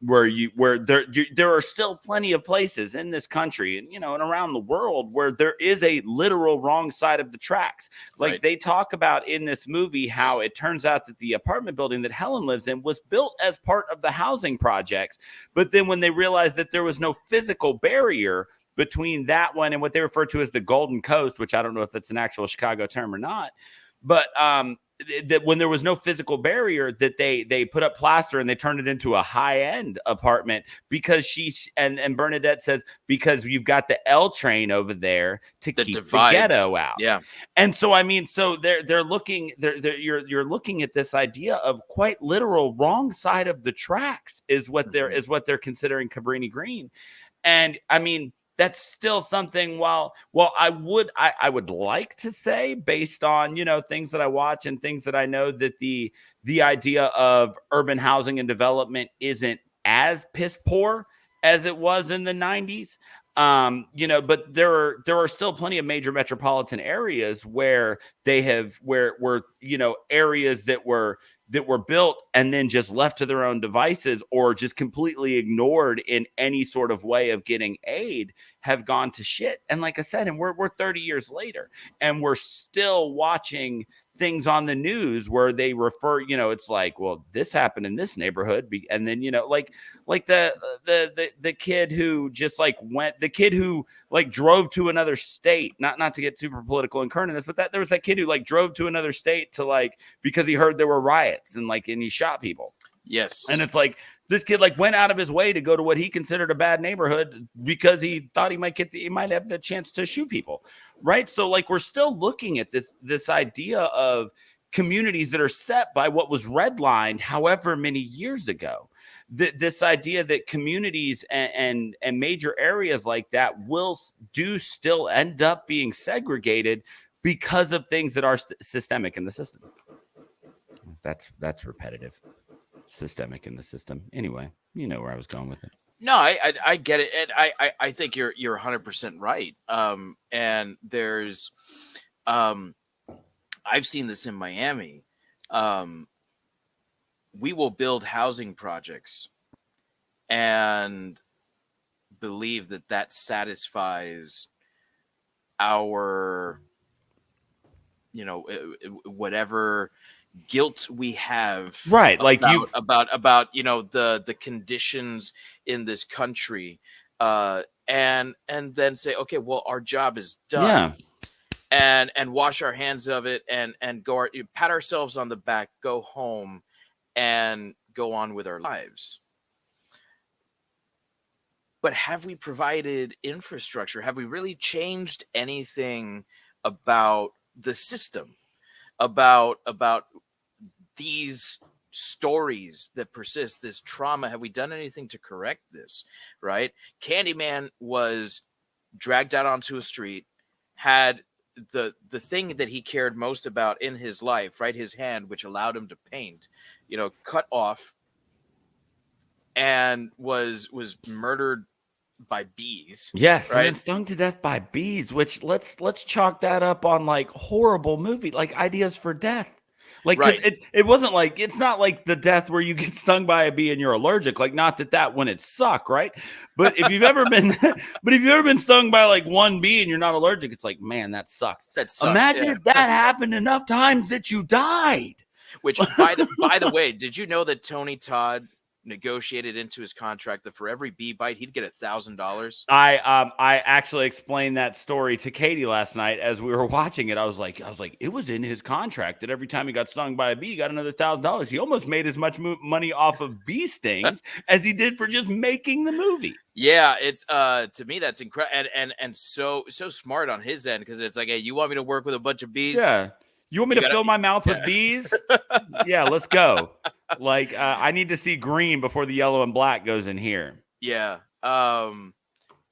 there are still plenty of places in this country and and around the world where there is a literal wrong side of the tracks. Like Right. they talk about in this movie how it turns out that the apartment building that Helen lives in was built as part of the housing projects, but then when they realized that there was no physical barrier between that one and what they refer to as the Golden Coast, which I don't know if it's an actual Chicago term or not, but that when there was no physical barrier, that they put up plaster and they turned it into a high-end apartment because and Bernadette says, because you've got the L train over there to That keep divides. the ghetto out. Yeah. And so I mean, so they're looking, you're looking at this idea of quite literal wrong side of the tracks is what they're considering Cabrini Green. And I mean, that's still something. While I would like to say, based on things that I watch and things that I know, that the idea of urban housing and development isn't as piss poor as it was in the 90s. But there are still plenty of major metropolitan areas where areas that were built and then just left to their own devices or just completely ignored in any sort of way of getting aid have gone to shit. And like I said, and we're 30 years later and we're still watching things on the news where they refer, it's like, well, this happened in this neighborhood. And then, like the kid who just the kid who drove to another state, not to get super political and current in this, but there was that kid who drove to another state to because he heard there were riots and he shot people. Yes. And it's like this kid went out of his way to go to what he considered a bad neighborhood because he thought he might have the chance to shoot people. Right. So we're still looking at this idea of communities that are set by what was redlined however many years ago. This idea that communities and major areas like that do still end up being segregated because of things that are systemic in the system. That's repetitive. Systemic in the system. Anyway, you know where I was going with it. No, I get it, and I think you're 100% right. And there's, I've seen this in Miami. We will build housing projects and believe that satisfies our, whatever guilt we have, right? About the conditions in this country, and then say, okay, well, our job is done. Yeah. And wash our hands of it and go pat ourselves on the back, go home and go on with our lives. But have we provided infrastructure? Have we really changed anything about the system, about these stories that persist, this trauma? Have we done anything to correct this? Right? Candyman was dragged out onto a street, had the thing that he cared most about in his life, right, his hand, which allowed him to paint, cut off, and was murdered by bees. Yes, right? And then stung to death by bees, which let's chalk that up on horrible movie, ideas for death. Right. It wasn't it's not like the death where you get stung by a bee and you're allergic. Not that when it suck, right? But if you've ever been stung by one bee and you're not allergic, it's man, that sucks. That sucks. Imagine if that happened enough times that you died. Which by the way, did you know that Tony Todd negotiated into his contract that for every bee bite he'd get $1,000? I actually explained that story to Katie last night as we were watching it. I was like, it was in his contract that every time he got stung by a bee, he got another $1,000. He almost made as much money off of bee stings as he did for just making the movie. Yeah, it's to me that's incredible and so smart on his end, because it's hey, you want me to work with a bunch of bees? Yeah. You want me to fill my mouth with bees? Yeah, let's go. I need to see green before the yellow and black goes in here. Yeah. One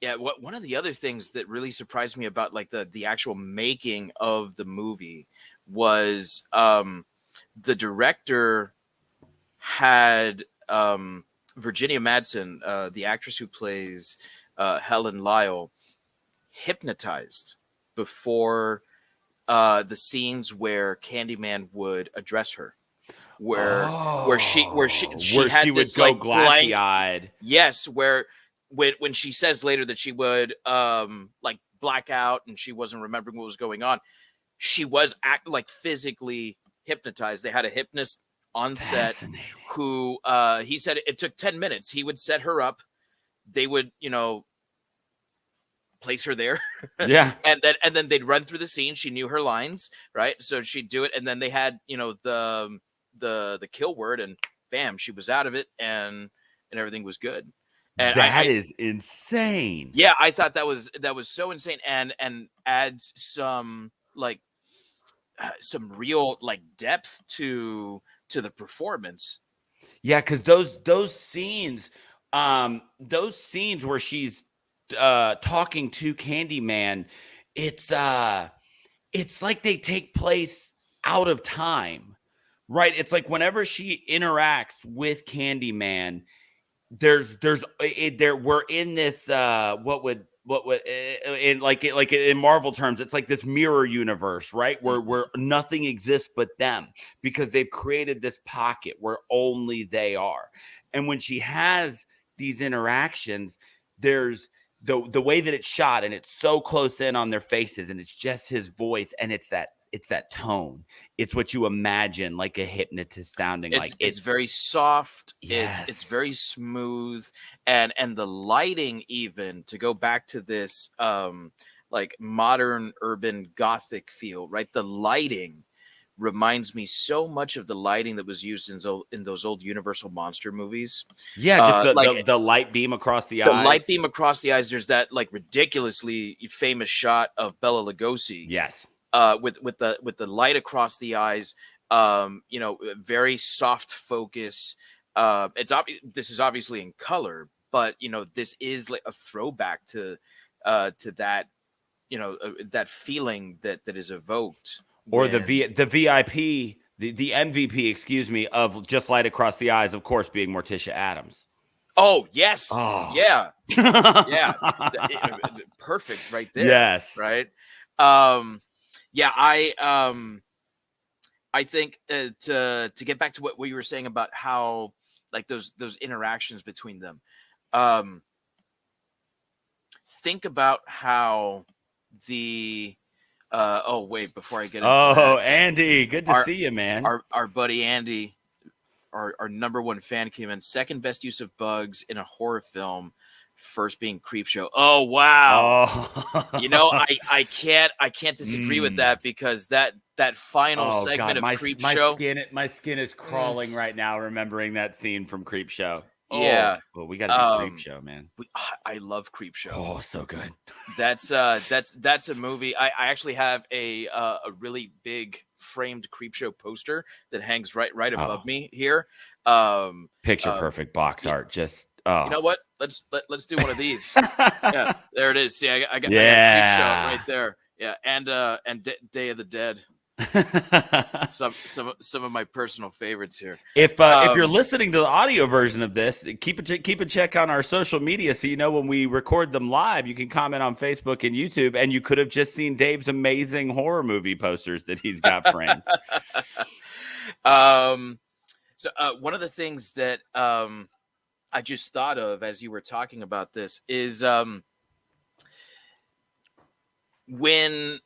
of the other things that really surprised me about the actual making of the movie was the director had Virginia Madsen, the actress who plays Helen Lyle, hypnotized before the scenes where Candyman would address her. where she where had she would this go like glassy blank. eyed. Yes, where when she says later that she would like black out and she wasn't remembering what was going on, she was like physically hypnotized. They had a hypnotist on set Fascinating. who he said it took 10 minutes. He would set her up. They would, place her there. Yeah. and then they'd run through the scene. She knew her lines, right? So she'd do it, and then they had, the kill word, and bam, she was out of it, and everything was good. And That is insane. yeah, I thought that was so insane, and adds some like some real like depth to the performance. Yeah, because those scenes where she's talking to Candyman, it's like they take place out of time, right? It's like whenever she interacts with Candyman, we're in this in Marvel terms, it's like this mirror universe, right? Where nothing exists but them, because they've created this pocket where only they are. And when she has these interactions, there's the way that it's shot, and it's so close in on their faces, and it's just his voice, and it's that tone. It's what you imagine like a hypnotist sounding like. It's very soft. Yes. It's very smooth, and the lighting, even to go back to this like modern urban gothic feel, right? The lighting reminds me so much of the lighting that was used in those old Universal monster movies. Yeah, just the light beam across the eyes. The light beam across the eyes. There's that like ridiculously famous shot of Bela Lugosi. Yes. With the light across the eyes, very soft focus. This is obviously in color, but this is like a throwback to that, that feeling that is evoked. Or the VIP, the MVP, excuse me, of Just Light Across the Eyes, of course, being Morticia Addams. Oh yes, Oh. yeah, yeah, perfect right there. Yes, right. Yeah, I think to get back to what you were saying about how like those interactions between them, think about how the wait, before I get into that, Andy, good to see you, man. Our buddy Andy, our number one fan, came in second best use of bugs in a horror film, first being Creepshow. Oh wow. Oh. I can't disagree with that, because that final segment of Creepshow. My skin is crawling right now remembering that scene from Creepshow. Yeah. Well, we got to do Creepshow, man. I love Creepshow. Oh, so good. That's a movie. I actually have a really big framed Creepshow poster that hangs right above me here. Picture perfect box art. Just you know what? Let's do one of these. Yeah, there it is. See, I got Creepshow right there. Yeah, and Day of the Dead. some of my personal favorites here. If you're listening to the audio version of this, keep a check on our social media, so you know when we record them live. You can comment on Facebook and YouTube, and you could have just seen Dave's amazing horror movie posters that he's got framed. So one of the things that I just thought of as you were talking about this is when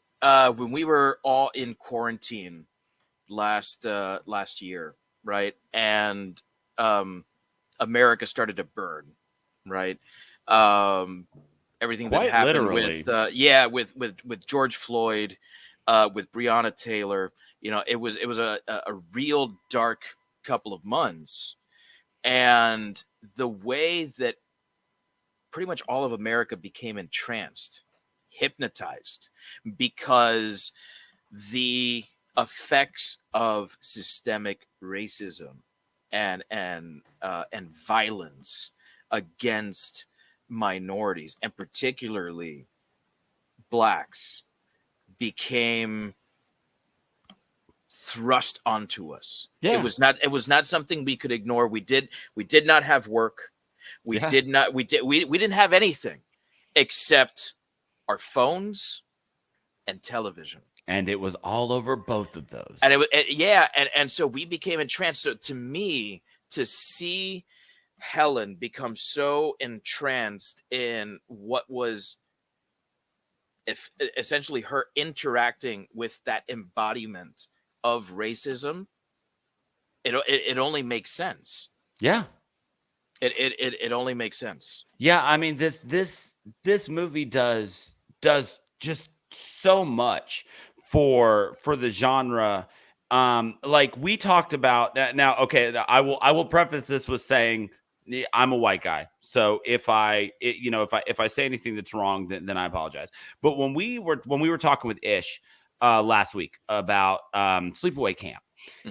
we were all in quarantine last year, right? And America started to burn, right? Everything Quite that happened literally. with George Floyd, with Breonna Taylor, it was a real dark couple of months. And the way that pretty much all of America became entranced, hypnotized, because the effects of systemic racism and violence against minorities, and particularly blacks, became thrust onto us. Yeah. It was not something we could ignore. We did not have work. We didn't have anything except our phones and television. And it was all over both of those. And and so we became entranced. So to me, to see Helen become so entranced in what was essentially her interacting with that embodiment of racism, it only makes sense. Yeah. It only makes sense. Yeah, I mean this movie does just so much for the genre. Like we talked about now. Okay, I will preface this with saying I'm a white guy, so if I say anything that's wrong, then I apologize. But when we were talking with Ish last week about sleepaway camp.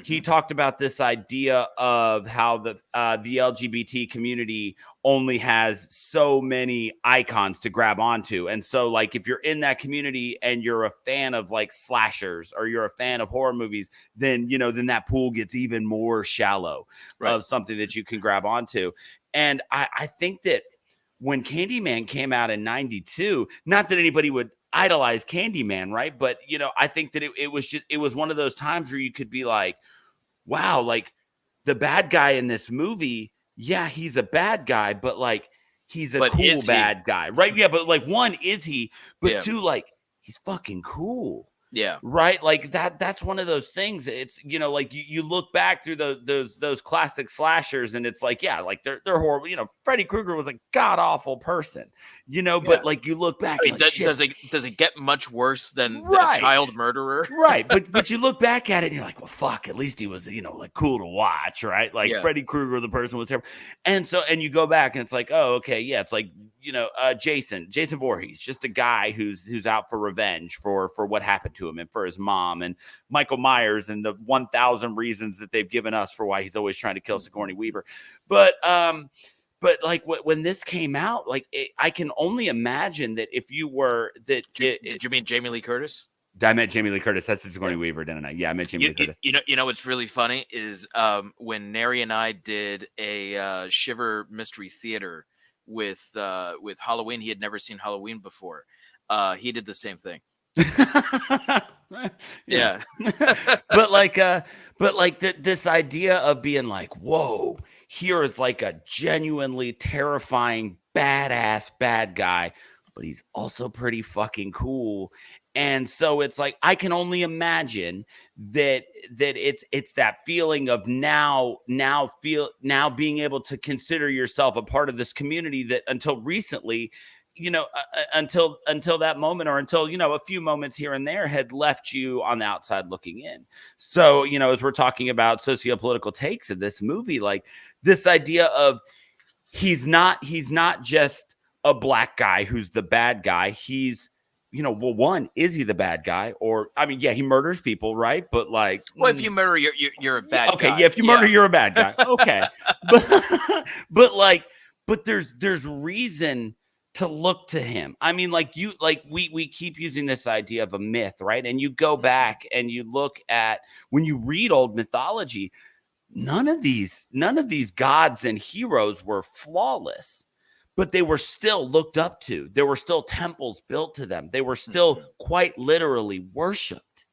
He talked about this idea of how the LGBT community only has so many icons to grab onto. And so like if you're in that community and you're a fan of like slashers or you're a fan of horror movies, then then that pool gets even more shallow of something that you can grab onto. And I think that when Candyman came out in 92, not that anybody would idolize Candyman, right? But I think that it was one of those times where you could be like, wow, like the bad guy in this movie, yeah, he's a bad guy, but like he's a cool bad guy, right? Yeah, but like one, is he? But two, like he's fucking cool. Yeah. Right. Like that's one of those things. It's, like you look back through those classic slashers and it's like, yeah, like they're horrible. Freddy Krueger was a god awful person, but like you look back. I mean, like, does it get much worse than right. a child murderer? Right. But you look back at it and you're like, well, fuck, at least he was, like cool to watch. Right. Like Freddy Krueger, the person was terrible. And you go back and it's like, oh, okay. Yeah. It's like, Jason Voorhees, just a guy who's out for revenge for what happened to him and for his mom, and Michael Myers and the 1,000 reasons that they've given us for why he's always trying to kill Sigourney Weaver. But like when this came out, like I can only imagine that if you were that. Did you mean Jamie Lee Curtis? I meant Jamie Lee Curtis. That's Sigourney Weaver, didn't I? Yeah, I meant Jamie Lee Curtis. You know what's really funny is when Neri and I did a Shiver Mystery Theater with Halloween. He had never seen Halloween before. He did the same thing. Yeah. but this idea of being like, whoa, here is like a genuinely terrifying badass bad guy, but he's also pretty fucking cool. And so it's like I can only imagine that it's that feeling of now being able to consider yourself a part of this community that until recently, until that moment, or until a few moments here and there, had left you on the outside looking in. So as we're talking about sociopolitical takes of this movie, like this idea of he's not just a black guy who's the bad guy. He's well, one, is he the bad guy? Or, I mean, yeah, he murders people, right? But like, well, if you murder, you're a bad guy. Okay, yeah, if you murder, you're a bad guy. Okay, but there's reason to look to him. I mean, we keep using this idea of a myth, right? And you go back and you look at, when you read old mythology, none of these gods and heroes were flawless. But they were still looked up to. There were still temples built to them. They were still quite literally worshipped.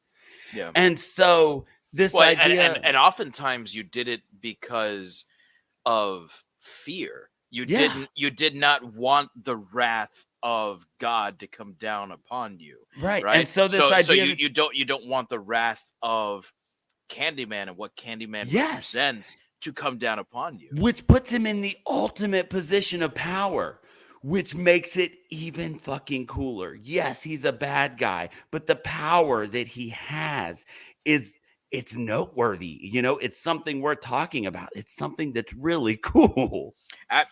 Yeah. And so this idea... And oftentimes you did it because of fear. You did not want the wrath of God to come down upon you. Right. Right. And so this idea... So you don't want the wrath of Candyman and what Candyman represents to come down upon you, which puts him in the ultimate position of power, which makes it even fucking cooler. Yes, he's a bad guy, but the power that he has it's noteworthy. It's something worth talking about. It's something that's really cool.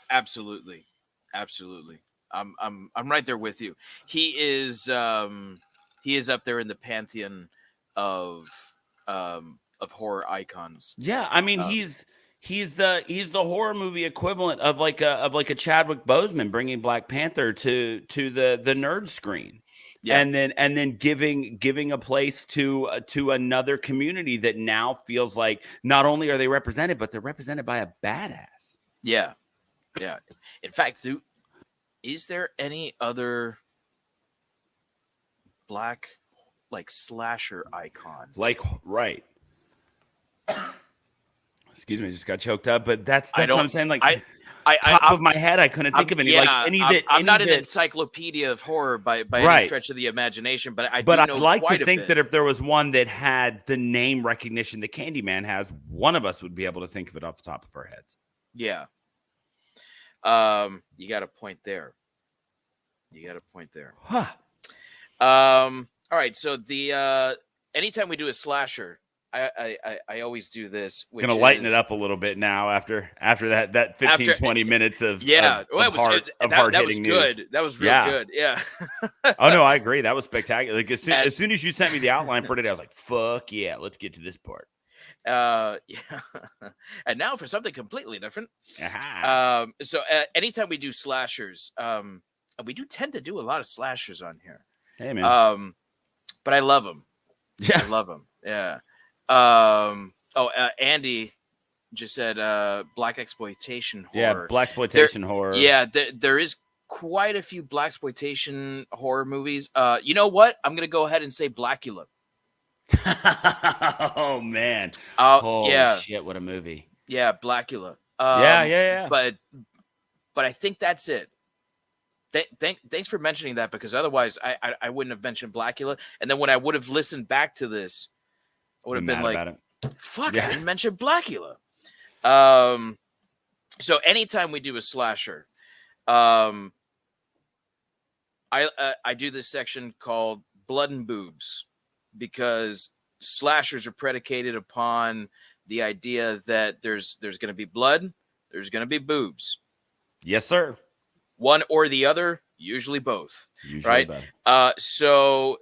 Absolutely. I'm right there with you. He is up there in the pantheon of horror icons. Yeah, I mean, he's the horror movie equivalent of like a Chadwick Boseman bringing Black Panther to the nerd screen. Yeah. And then giving a place to another community that now feels like not only are they represented, but they're represented by a badass. Yeah. In fact, is there any other Black like slasher icon. Like, right. Excuse me, I just got choked up. But that's I what don't. I'm saying. Like, I top of my head, I couldn't think of any. Like any that. I'm not an that, encyclopedia of horror by any right. stretch of the imagination, but I But do I'd know like quite to a think bit. that if there was one that had the name recognition that Candyman has, one of us would be able to think of it off the top of our heads. Yeah. You got a point there. Huh. All right. So the anytime we do a slasher, I always do this. Which Gonna lighten it up a little bit now after that 15, 20 minutes of that was hard-hitting good. news. That was real good. Yeah. Oh no, I agree. That was spectacular. Like as soon as you sent me the outline for today, I was like, "Fuck yeah, let's get to this part." Yeah. And now for something completely different. So anytime we do slashers, and we do tend to do a lot of slashers on here. Hey man. But I love them. Yeah, I love them. Yeah. Andy just said black exploitation horror. Yeah, black exploitation horror. Yeah, there is quite a few black exploitation horror movies. You know what? I'm gonna go ahead and say Blackula. Oh man. Yeah. Shit, what a movie. Yeah, Blackula. Yeah. But I think that's it. Thanks for mentioning that, because otherwise I wouldn't have mentioned Blackula. And then when I would have listened back to this, I would have been like, fuck, I didn't mention Blackula. So anytime we do a slasher, I do this section called Blood and Boobs, because slashers are predicated upon the idea that there's going to be blood, there's going to be boobs. Yes, sir. One or the other, usually both. Right? So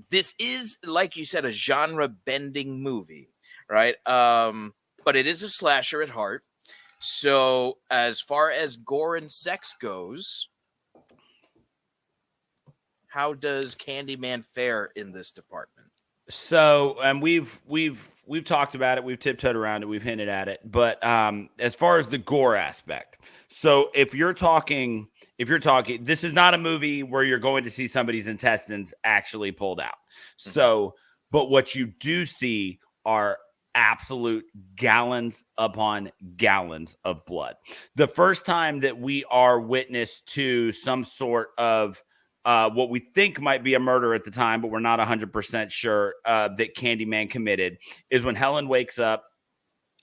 this is, like you said, a genre-bending movie, right? But it is a slasher at heart. So as far as gore and sex goes, how does Candyman fare in this department? So, and we've talked about it, we've tiptoed around it, we've hinted at it, but as far as the gore aspect, so if you're talking, this is not a movie where you're going to see somebody's intestines actually pulled out. Mm-hmm. So, but what you do see are absolute gallons upon gallons of blood. The first time that we are witness to some sort of what we think might be a murder at the time, but we're not 100% sure that Candyman committed, is when Helen wakes up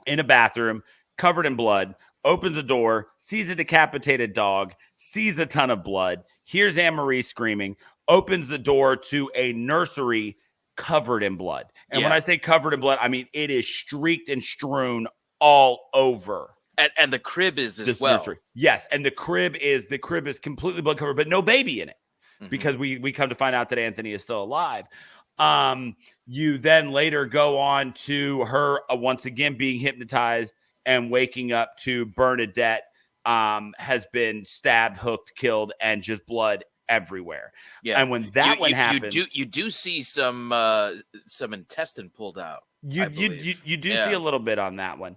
in a bathroom covered in blood, opens a door, sees a decapitated dog, sees a ton of blood, hears Anne-Marie screaming, opens the door to a nursery covered in blood. And when I say covered in blood, I mean it is streaked and strewn all over. And the crib is as well. Nursery. Yes, and the crib is completely blood covered, but no baby in it. Because we come to find out that Anthony is still alive. You then later go on to her once again being hypnotized and waking up to Bernadette has been stabbed, hooked, killed, and just blood everywhere. Yeah, and when that happens, you do see some intestine pulled out. You do see a little bit on that one.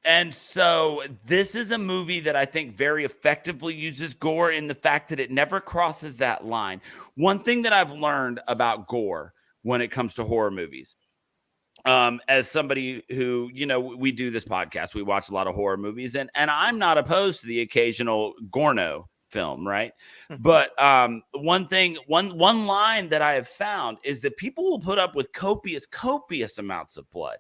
And so this is a movie that I think very effectively uses gore in the fact that it never crosses that line. One thing that I've learned about gore when it comes to horror movies, as somebody who, we do this podcast, we watch a lot of horror movies, and I'm not opposed to the occasional Gorno film, right? But one line that I have found is that people will put up with copious amounts of blood.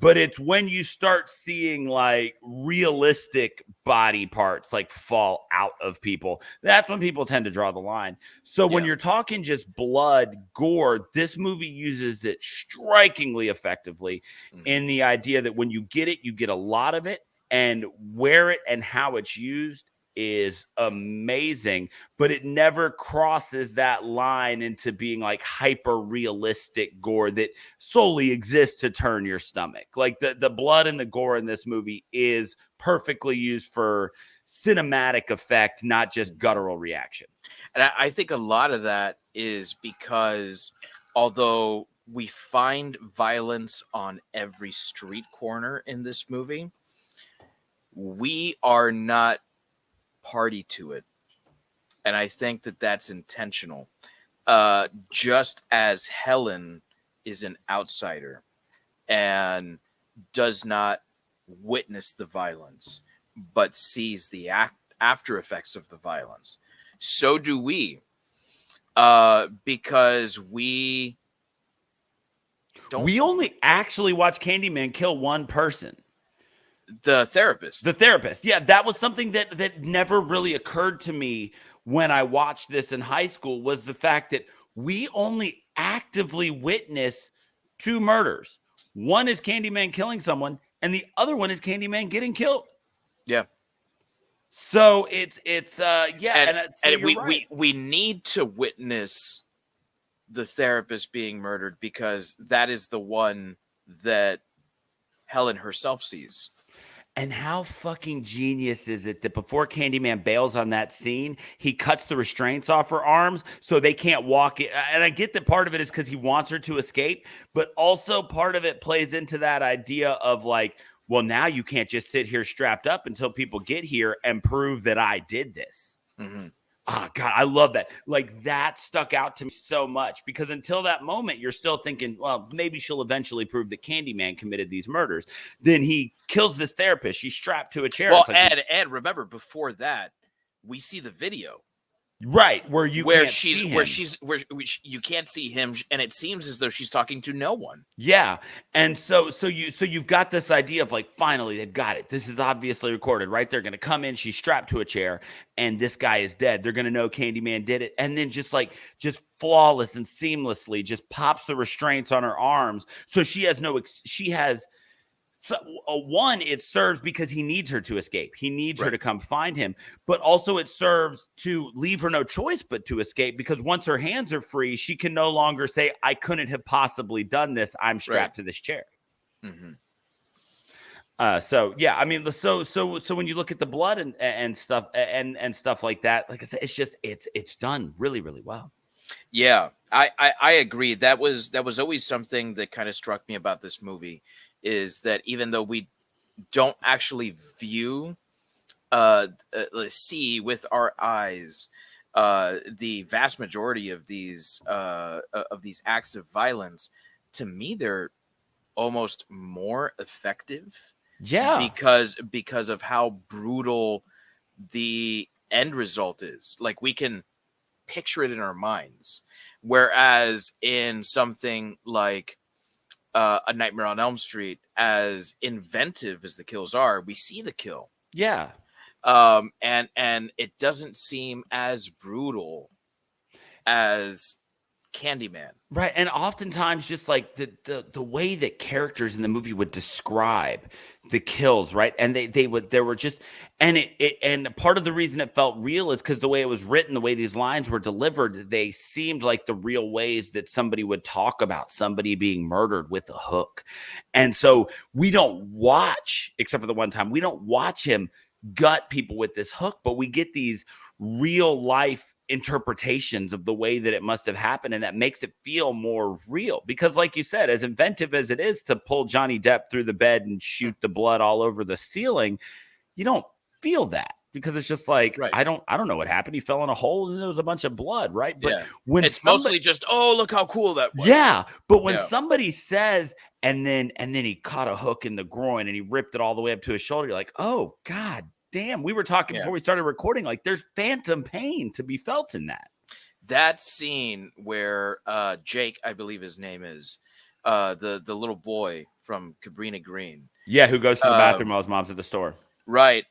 But it's when you start seeing like realistic body parts like fall out of people, that's when people tend to draw the line. So when you're talking just blood, gore, this movie uses it strikingly effectively in the idea that when you get it, you get a lot of it, and where it and how it's used is amazing, but it never crosses that line into being like hyper realistic gore that solely exists to turn your stomach. Like the blood and the gore in this movie is perfectly used for cinematic effect, not just guttural reaction. And I think a lot of that is because although we find violence on every street corner in this movie, we are not party to it. And I think that that's intentional. just as Helen is an outsider and does not witness the violence, but sees the after effects of the violence, so do we. Because we only actually watch Candyman kill one person. The therapist. Yeah, that was something that never really occurred to me when I watched this in high school, was the fact that we only actively witness two murders. One is Candyman killing someone, and the other one is Candyman getting killed. Yeah. So it's we need to witness the therapist being murdered, because that is the one that Helen herself sees. And how fucking genius is it that before Candyman bails on that scene, he cuts the restraints off her arms so they can't walk it. And I get that part of it is because he wants her to escape, but also part of it plays into that idea of like, well, now you can't just sit here strapped up until people get here and prove that I did this. Mm-hmm. Oh, God, I love that. Like, that stuck out to me so much, because until that moment, you're still thinking, well, maybe she'll eventually prove that Candyman committed these murders. Then he kills this therapist. She's strapped to a chair. Well, and remember, before that, we see the video. Right, where you can't see him, and it seems as though she's talking to no one. Yeah, and so you've got this idea of like, finally they've got it. This is obviously recorded, right? They're gonna come in. She's strapped to a chair, and this guy is dead. They're gonna know Candyman did it, and then just flawless and seamlessly just pops the restraints on her arms, so she has So, one, it serves because he needs her to escape. He needs her to come find him. But also it serves to leave her no choice but to escape, because once her hands are free, she can no longer say, I couldn't have possibly done this. I'm strapped to this chair. Mm-hmm. So yeah, I mean, so when you look at the blood and stuff and stuff like that, like I said, it's done really, really well. Yeah, I agree. That was always something that kind of struck me about this movie, is that even though we don't actually see with our eyes the vast majority of these acts of violence, to me they're almost more effective. Yeah, because of how brutal the end result is. Like, we can picture it in our minds, whereas in something like A Nightmare on Elm Street, as inventive as the kills are, we see the kill. Yeah. And it doesn't seem as brutal as Candyman. Right. And oftentimes just like the way that characters in the movie would describe the kills, right? And there were just, and part of the reason it felt real is because the way it was written, the way these lines were delivered, they seemed like the real ways that somebody would talk about somebody being murdered with a hook. And so we don't watch, except for the one time, we don't watch him gut people with this hook, but we get these real life interpretations of the way that it must have happened, and that makes it feel more real. Because like you said, as inventive as it is to pull Johnny Depp through the bed and shoot the blood all over the ceiling, you don't feel that, because it's just like, I don't know what happened. He fell in a hole and there was a bunch of blood, right? But when it's mostly just, oh, look how cool that was. Yeah, but when somebody says, and then he caught a hook in the groin and he ripped it all the way up to his shoulder, you're like, oh God damn. We were talking before we started recording, like, there's phantom pain to be felt in that. That scene where Jake, I believe his name is, the little boy from Cabrini Green. Yeah, who goes to the bathroom while his mom's at the store. Right.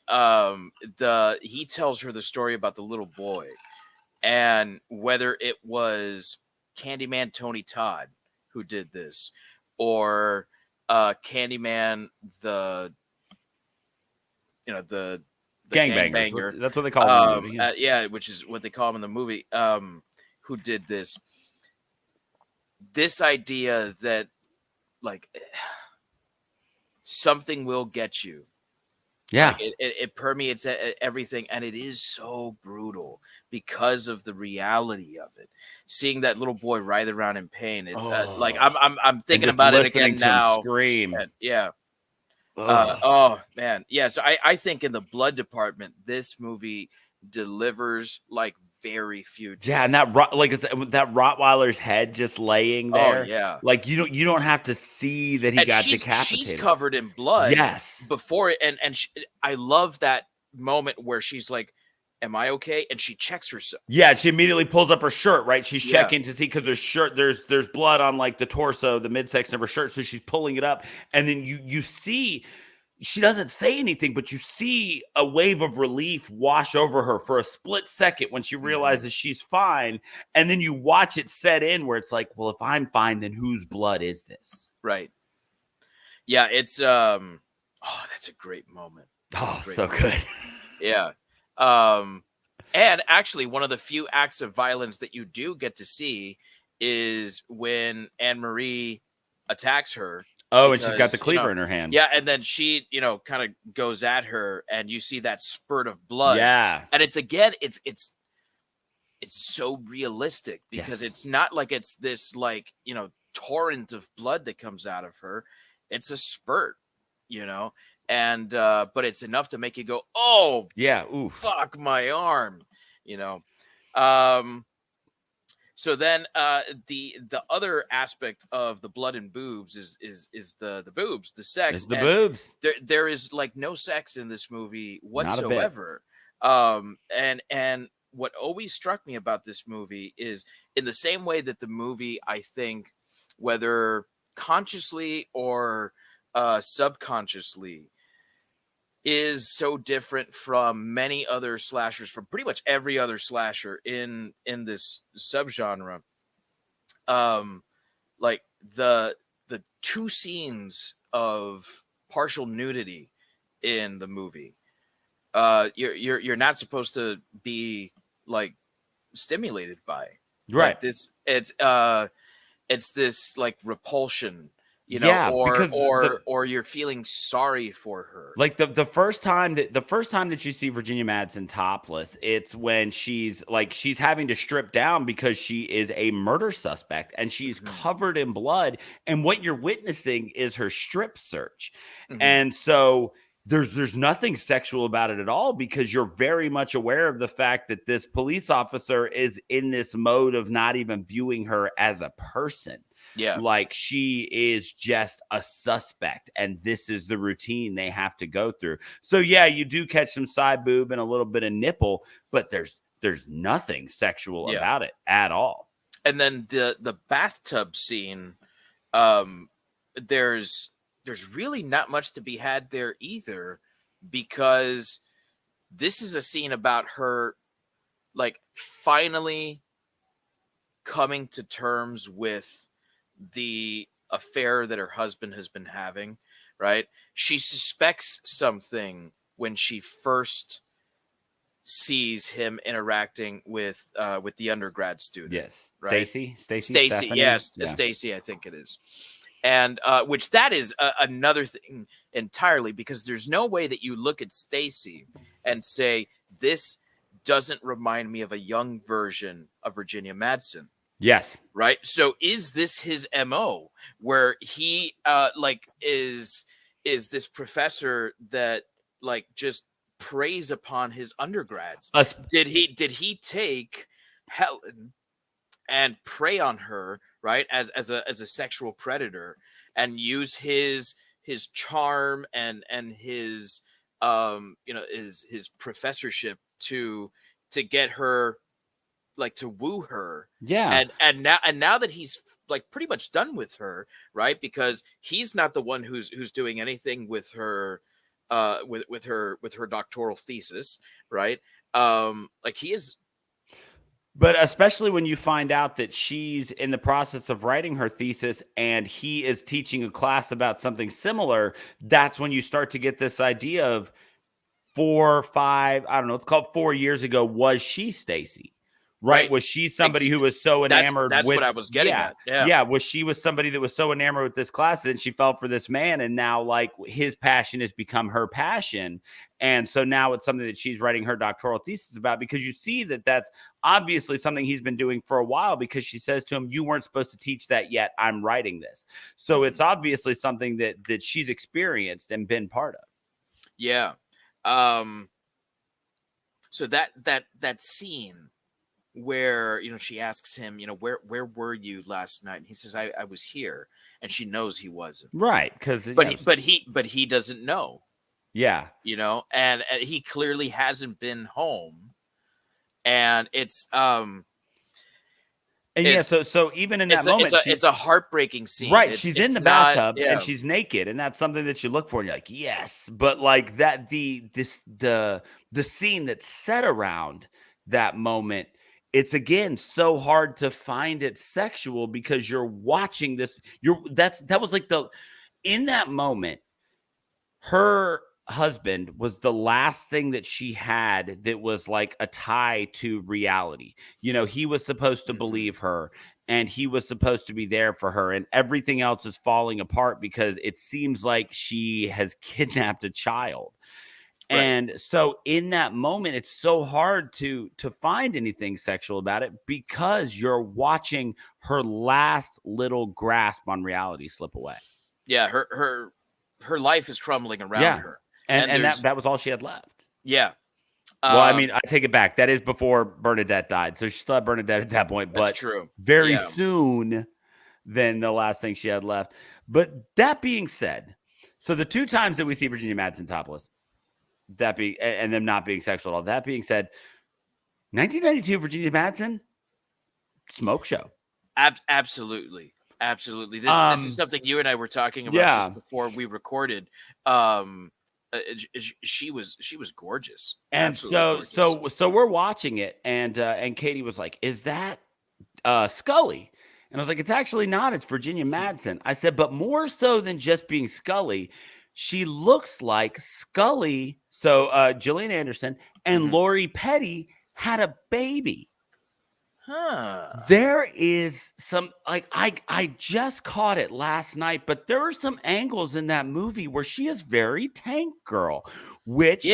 He tells her the story about the little boy, and whether it was Candyman Tony Todd who did this, or Candyman the gangbangers. That's what they call him in the movie. Yeah, which is what they call him in the movie. Who did this? This idea that, like, something will get you. Yeah, like it permeates everything, and it is so brutal because of the reality of it. Seeing that little boy writhe around in pain, it's like I'm thinking about it again now. Scream. Yeah. Oh man, yeah. So I think in the blood department, this movie delivers like very fugitive. Yeah, and that that Rottweiler's head just laying there. Oh yeah, Like you don't have to see that he and got she's decapitated. covered in blood. Yes. Before it, and I love that moment where she's like, "Am I okay?" And she checks herself. Yeah, she immediately pulls up her shirt, right? She's Yeah. checking to see because there's blood on like the torso, the midsection of her shirt. So she's pulling it up, and then you see she doesn't say anything, but you see a wave of relief wash over her for a split second when she realizes she's fine, and then you watch it set in where it's like, well, if I'm fine, then whose blood is this? Right. Yeah, it's oh, that's a great moment. So good. Yeah. And actually one of the few acts of violence that you do get to see is when Anne-Marie attacks her. Oh, and she's got the cleaver in her hand. Yeah, and then she, kind of goes at her, and you see that spurt of blood. Yeah. And it's so realistic because it's not like it's this torrent of blood that comes out of her. It's a spurt, and but it's enough to make you go, oh yeah, oof, fuck my arm, so then the other aspect of the blood and boobs is the boobs, the sex. It's the boobs. There is like no sex in this movie whatsoever. And what always struck me about this movie is in the same way that the movie, I think, whether consciously or subconsciously, is so different from many other slashers, from pretty much every other slasher in this subgenre. Like the two scenes of partial nudity in the movie, you're not supposed to be like stimulated by, right? Like it's this like repulsion. Or you're feeling sorry for her. Like the first time that you see Virginia Madsen topless, it's when she's having to strip down because she is a murder suspect and she's covered in blood. And what you're witnessing is her strip search. And so there's nothing sexual about it at all because you're very much aware of the fact that this police officer is in this mode of not even viewing her as a person. Yeah. Like she is just a suspect and this is the routine they have to go through. So yeah, you do catch some side boob and a little bit of nipple, but there's nothing sexual about it at all. And then the bathtub scene, there's really not much to be had there either, because this is a scene about her like finally coming to terms with the affair that her husband has been having, right? She suspects something when she first sees him interacting with the undergrad student. Yes. Right? Stacy. Yes. Yeah. Stacy, I think it is. And which that is another thing entirely, because there's no way that you look at Stacy and say, this doesn't remind me of a young version of Virginia Madsen. Yes. Right. So is this his MO, where he is this professor that like just preys upon his undergrads? Did he take Helen and prey on her, right, as a sexual predator, and use his charm and his his professorship to get her, like, to woo her? Yeah. And now that he's like pretty much done with her, right, because he's not the one who's doing anything with her with her doctoral thesis, right? Like he is. But especially when you find out that she's in the process of writing her thesis and he is teaching a class about something similar, that's when you start to get this idea of 4 or 5, I don't know, it's called 4 years ago, was she Stacy? Right? Was she somebody who was so enamored that's with what I was getting at. Yeah. Was she somebody that was so enamored with this class that she fell for this man, and now like his passion has become her passion. And so now it's something that she's writing her doctoral thesis about, because you see that that's obviously something he's been doing for a while, because she says to him, you weren't supposed to teach that yet. I'm writing this. So it's obviously something that she's experienced and been part of. Yeah. So that scene where she asks him, where were you last night? And he says, I was here, and she knows he wasn't. Right, because But he doesn't know, yeah, and he clearly hasn't been home, and it's and yeah, so even in that moment, it's a heartbreaking scene, right? She's in the bathtub not, and she's naked, and that's something that you look for, and you're like, yes, but like that the scene that's set around that moment, it's again so hard to find it sexual because you're watching this. That was like in that moment, her husband was the last thing that she had that was like a tie to reality. He was supposed to believe her, and he was supposed to be there for her, and everything else is falling apart because it seems like she has kidnapped a child. Right. And so in that moment, it's so hard to find anything sexual about it because you're watching her last little grasp on reality slip away. Yeah, her life is crumbling around her. And that was all she had left. Yeah. Well, I mean, I take it back. That is before Bernadette died. So she still had Bernadette at that point. But that's true. Very soon, then the last thing she had left. But that being said, so the 2 times that we see Virginia Madsen topless, and them not being sexual at all. That being said, 1992 Virginia Madsen, smoke show. Absolutely. This is something you and I were talking about just before we recorded. She was gorgeous, and so we're watching it, and Katie was like, "Is that Scully?" And I was like, "It's actually not. It's Virginia Madsen." I said, "But more so than just being Scully, she looks like Scully." So Gillian Anderson and Lori Petty had a baby. There is some I just caught it last night, but there are some angles in that movie where she is very tank girl, which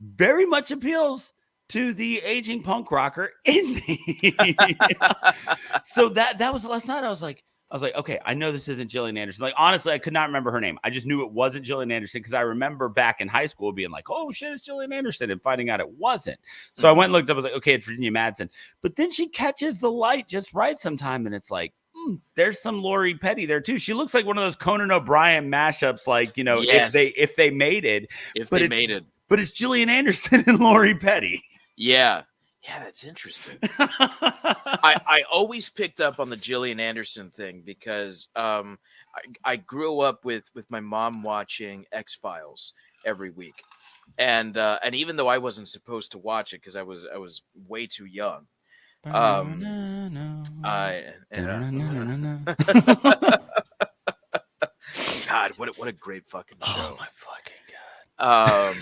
very much appeals to the aging punk rocker in me. So that was last night. I was like, okay, I know this isn't Gillian Anderson. Like, honestly, I could not remember her name. I just knew it wasn't Gillian Anderson because I remember back in high school being like, oh shit, it's Gillian Anderson, and finding out it wasn't. So I went and looked up. I was like, okay, it's Virginia Madsen. But then she catches the light just right sometime, and it's like, there's some Lori Petty there too. She looks like one of those Conan O'Brien mashups, like, if they made it. But it's Gillian Anderson and Lori Petty. Yeah. Yeah, that's interesting. I always picked up on the Gillian Anderson thing because I grew up with my mom watching X-Files every week, and even though I wasn't supposed to watch it because I was way too young, God, what a great fucking show! Oh my fucking god!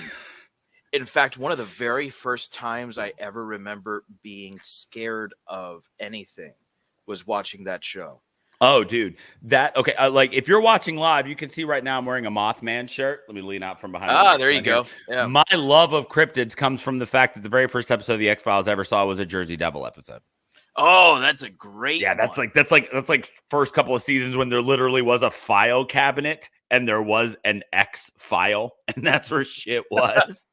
In fact, one of the very first times I ever remember being scared of anything was watching that show. Oh, dude. Okay. Like, if you're watching live, you can see right now I'm wearing a Mothman shirt. Let me lean out from behind. There you go. Yeah. My love of cryptids comes from the fact that the very first episode of the X-Files I ever saw was a Jersey Devil episode. Oh, that's a great one. That's like first couple of seasons when there literally was a file cabinet and there was an X file, and that's where shit was.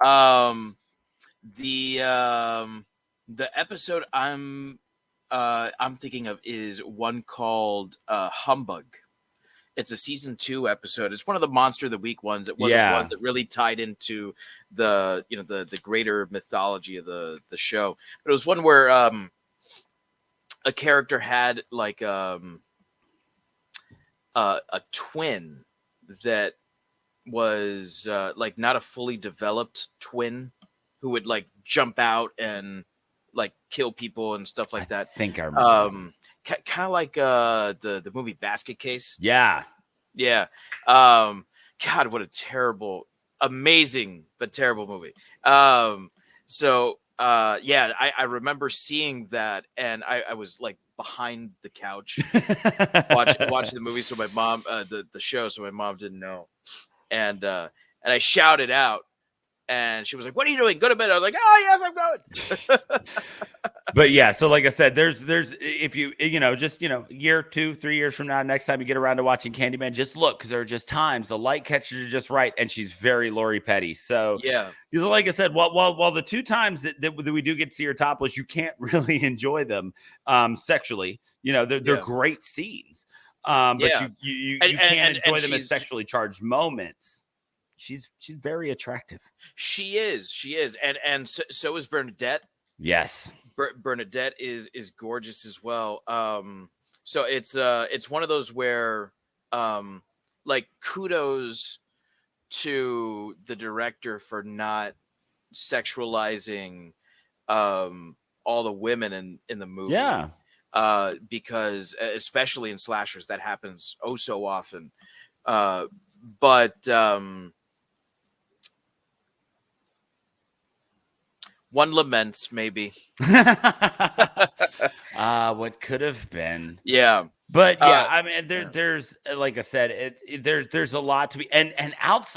The episode I'm thinking of is one called Humbug. It's a season 2 episode. It's one of the Monster of the Week ones. It wasn't one that really tied into the greater mythology of the show. But it was one where a character had like a twin that was like not a fully developed twin who would like jump out and like kill people and stuff like that. I think I remember. Kind of like the movie Basket Case. Yeah. God, what a terrible, amazing but terrible movie. I remember seeing that, and I was like behind the couch watching the movie. So my mom, the show, so my mom didn't know. And I shouted out, and she was like, "What are you doing? Go to bed." I was like, "Oh yes, I'm going." But yeah, so like I said, there's if you just year 2, 3 years from now, next time you get around to watching Candyman, just look, because there are just times the light catches are just right, and she's very Lori Petty. So Yeah. like I said, while the 2 times that we do get to see her topless, you can't really enjoy them sexually. They're great scenes. But you can't enjoy them as sexually charged moments. She's very attractive. She is, and so is Bernadette. Yes. Bernadette is gorgeous as well. So it's one of those where like kudos to the director for not sexualizing all the women in the movie. Yeah. Because especially in slashers that happens oh so often. But one laments, maybe. What could have been. Yeah. But yeah, I mean, there's like I said, there's a lot to be and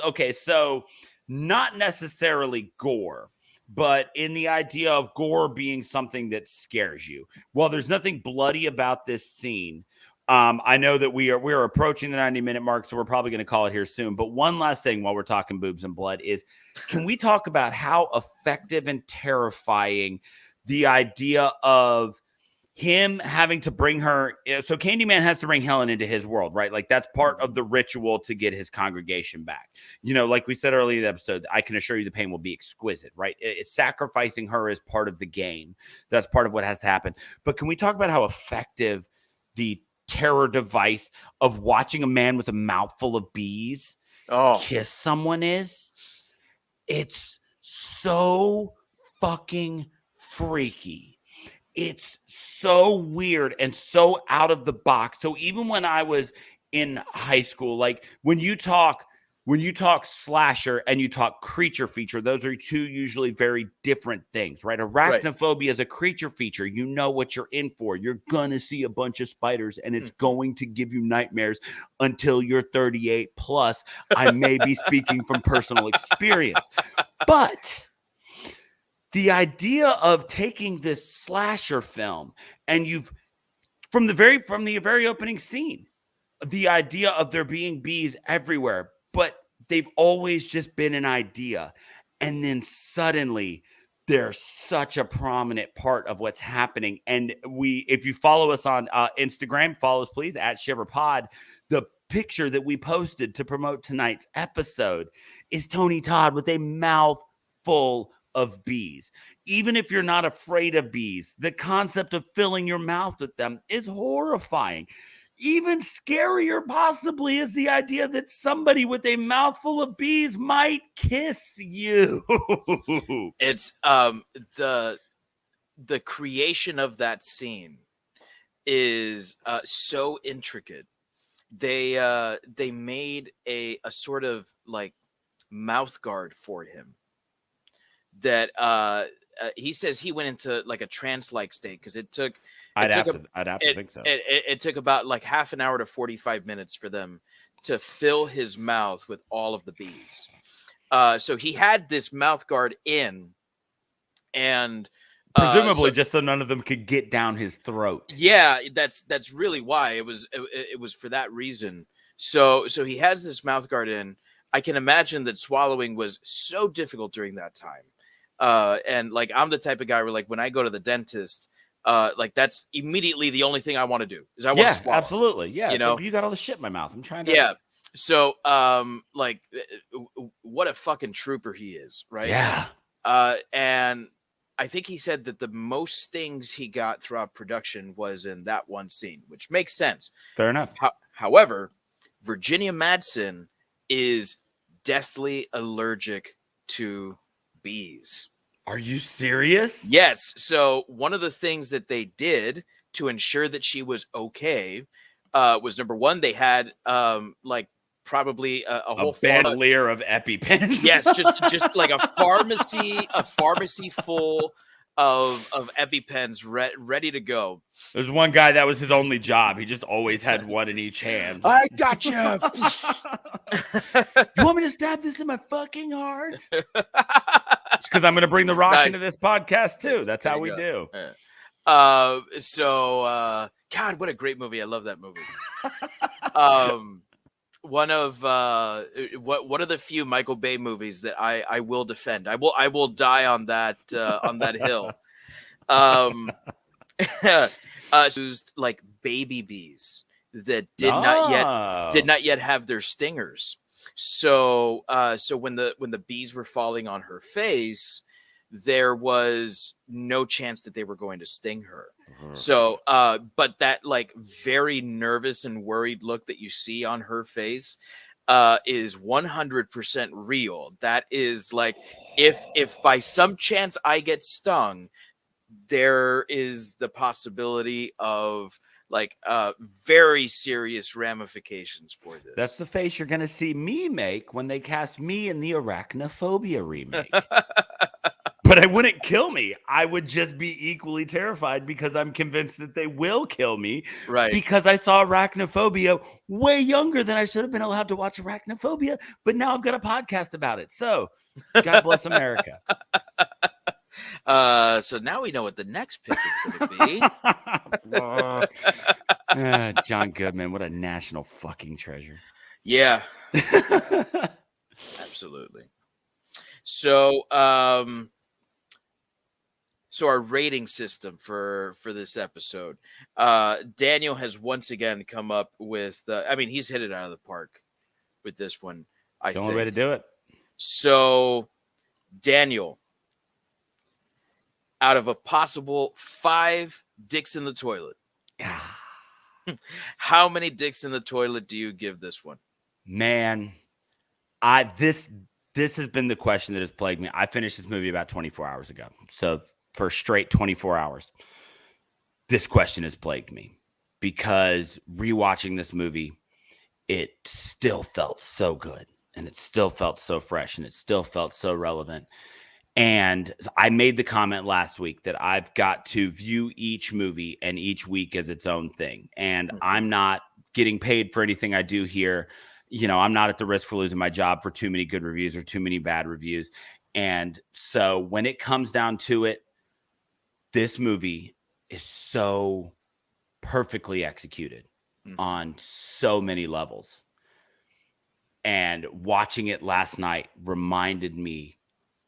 okay, so not necessarily gore, but in the idea of gore being something that scares you. Well, there's nothing bloody about this scene. I know that we are approaching the 90-minute mark, so we're probably going to call it here soon. But one last thing while we're talking boobs and blood is, can we talk about how effective and terrifying the idea of him having to bring her? So Candyman has to bring Helen into his world, right? Like that's part of the ritual to get his congregation back. Like we said earlier in the episode, I can assure you the pain will be exquisite, right? It's sacrificing her as part of the game. That's part of what has to happen. But can we talk about how effective the terror device of watching a man with a mouthful of bees kiss someone is? It's so fucking freaky. It's so weird and so out of the box. So even when I was in high school, like when you talk slasher and you talk creature feature, those are 2 usually very different things, right? Arachnophobia is a creature feature. You know what you're in for. You're going to see a bunch of spiders and it's going to give you nightmares until you're 38 plus. I may be speaking from personal experience. But the idea of taking this slasher film and from the very opening scene, the idea of there being bees everywhere, but they've always just been an idea. And then suddenly they're such a prominent part of what's happening. And if you follow us on Instagram, follow us please at ShiverPod. The picture that we posted to promote tonight's episode is Tony Todd with a mouth full of bees. Even if you're not afraid of bees, the concept of filling your mouth with them is horrifying. Even scarier possibly is the idea that somebody with a mouthful of bees might kiss you. It's the creation of that scene is so intricate. They made a sort of like mouth guard for him that he says he went into like a trance-like state because it took. I'd have to think so. It took about like half an hour to 45 minutes for them to fill his mouth with all of the bees. So he had this mouth guard in, and presumably just so none of them could get down his throat. Yeah, that's really why it was for that reason. So he has this mouth guard in. I can imagine that swallowing was so difficult during that time. And like I'm the type of guy where like when I go to the dentist. Like that's immediately the only thing I want to do is I want to swallow. Absolutely. Yeah. You got all the shit in my mouth. I'm trying to. Yeah. So, like what a fucking trooper he is. Right. Yeah. And I think he said that the most stings he got throughout production was in that one scene, which makes sense. Fair enough. However, Virginia Madsen is deathly allergic to bees. Are you serious? Yes. So one of the things that they did to ensure that she was okay was number one, they had like probably a whole bandolier of EpiPens. Yes, just like a pharmacy full of EpiPens ready to go. There's one guy that was his only job. He just always had one in each hand. I got you. You want me to stab this in my fucking heart? Because I'm going to bring The Rock into this podcast too. That's how we do. God, what a great movie. I love that movie. One of the few Michael Bay movies that I will defend. I will die on that hill. Used like baby bees that did not yet have their stingers. So when the bees were falling on her face, there was no chance that they were going to sting her. So, but that like very nervous and worried look that you see on her face is 100% real. That is like, if by some chance I get stung, there is the possibility of like very serious ramifications for this. That's the face you're going to see me make when they cast me in the Arachnophobia remake. But it wouldn't kill me. I would just be equally terrified because I'm convinced that they will kill me. Right. Because I saw Arachnophobia way younger than I should have been allowed to watch Arachnophobia. But now I've got a podcast about it. So God bless America. So now we know what the next pick is going to be. John Goodman, what a national fucking treasure. Yeah. Absolutely. So, so our rating system for this episode, Daniel has once again come up with he's hit it out of the park with this one. I think the only way to do it. So, Daniel, out of a possible 5 dicks in the toilet, how many dicks in the toilet do you give this one? Man, this has been the question that has plagued me. I finished this movie about 24 hours ago. So for straight 24 hours, this question has plagued me because rewatching this movie, it still felt so good and it still felt so fresh and it still felt so relevant. And I made the comment last week that I've got to view each movie and each week as its own thing. And I'm not getting paid for anything I do here. You know, I'm not at the risk for losing my job for too many good reviews or too many bad reviews. And so when it comes down to it, this movie is so perfectly executed on so many levels. And watching it last night reminded me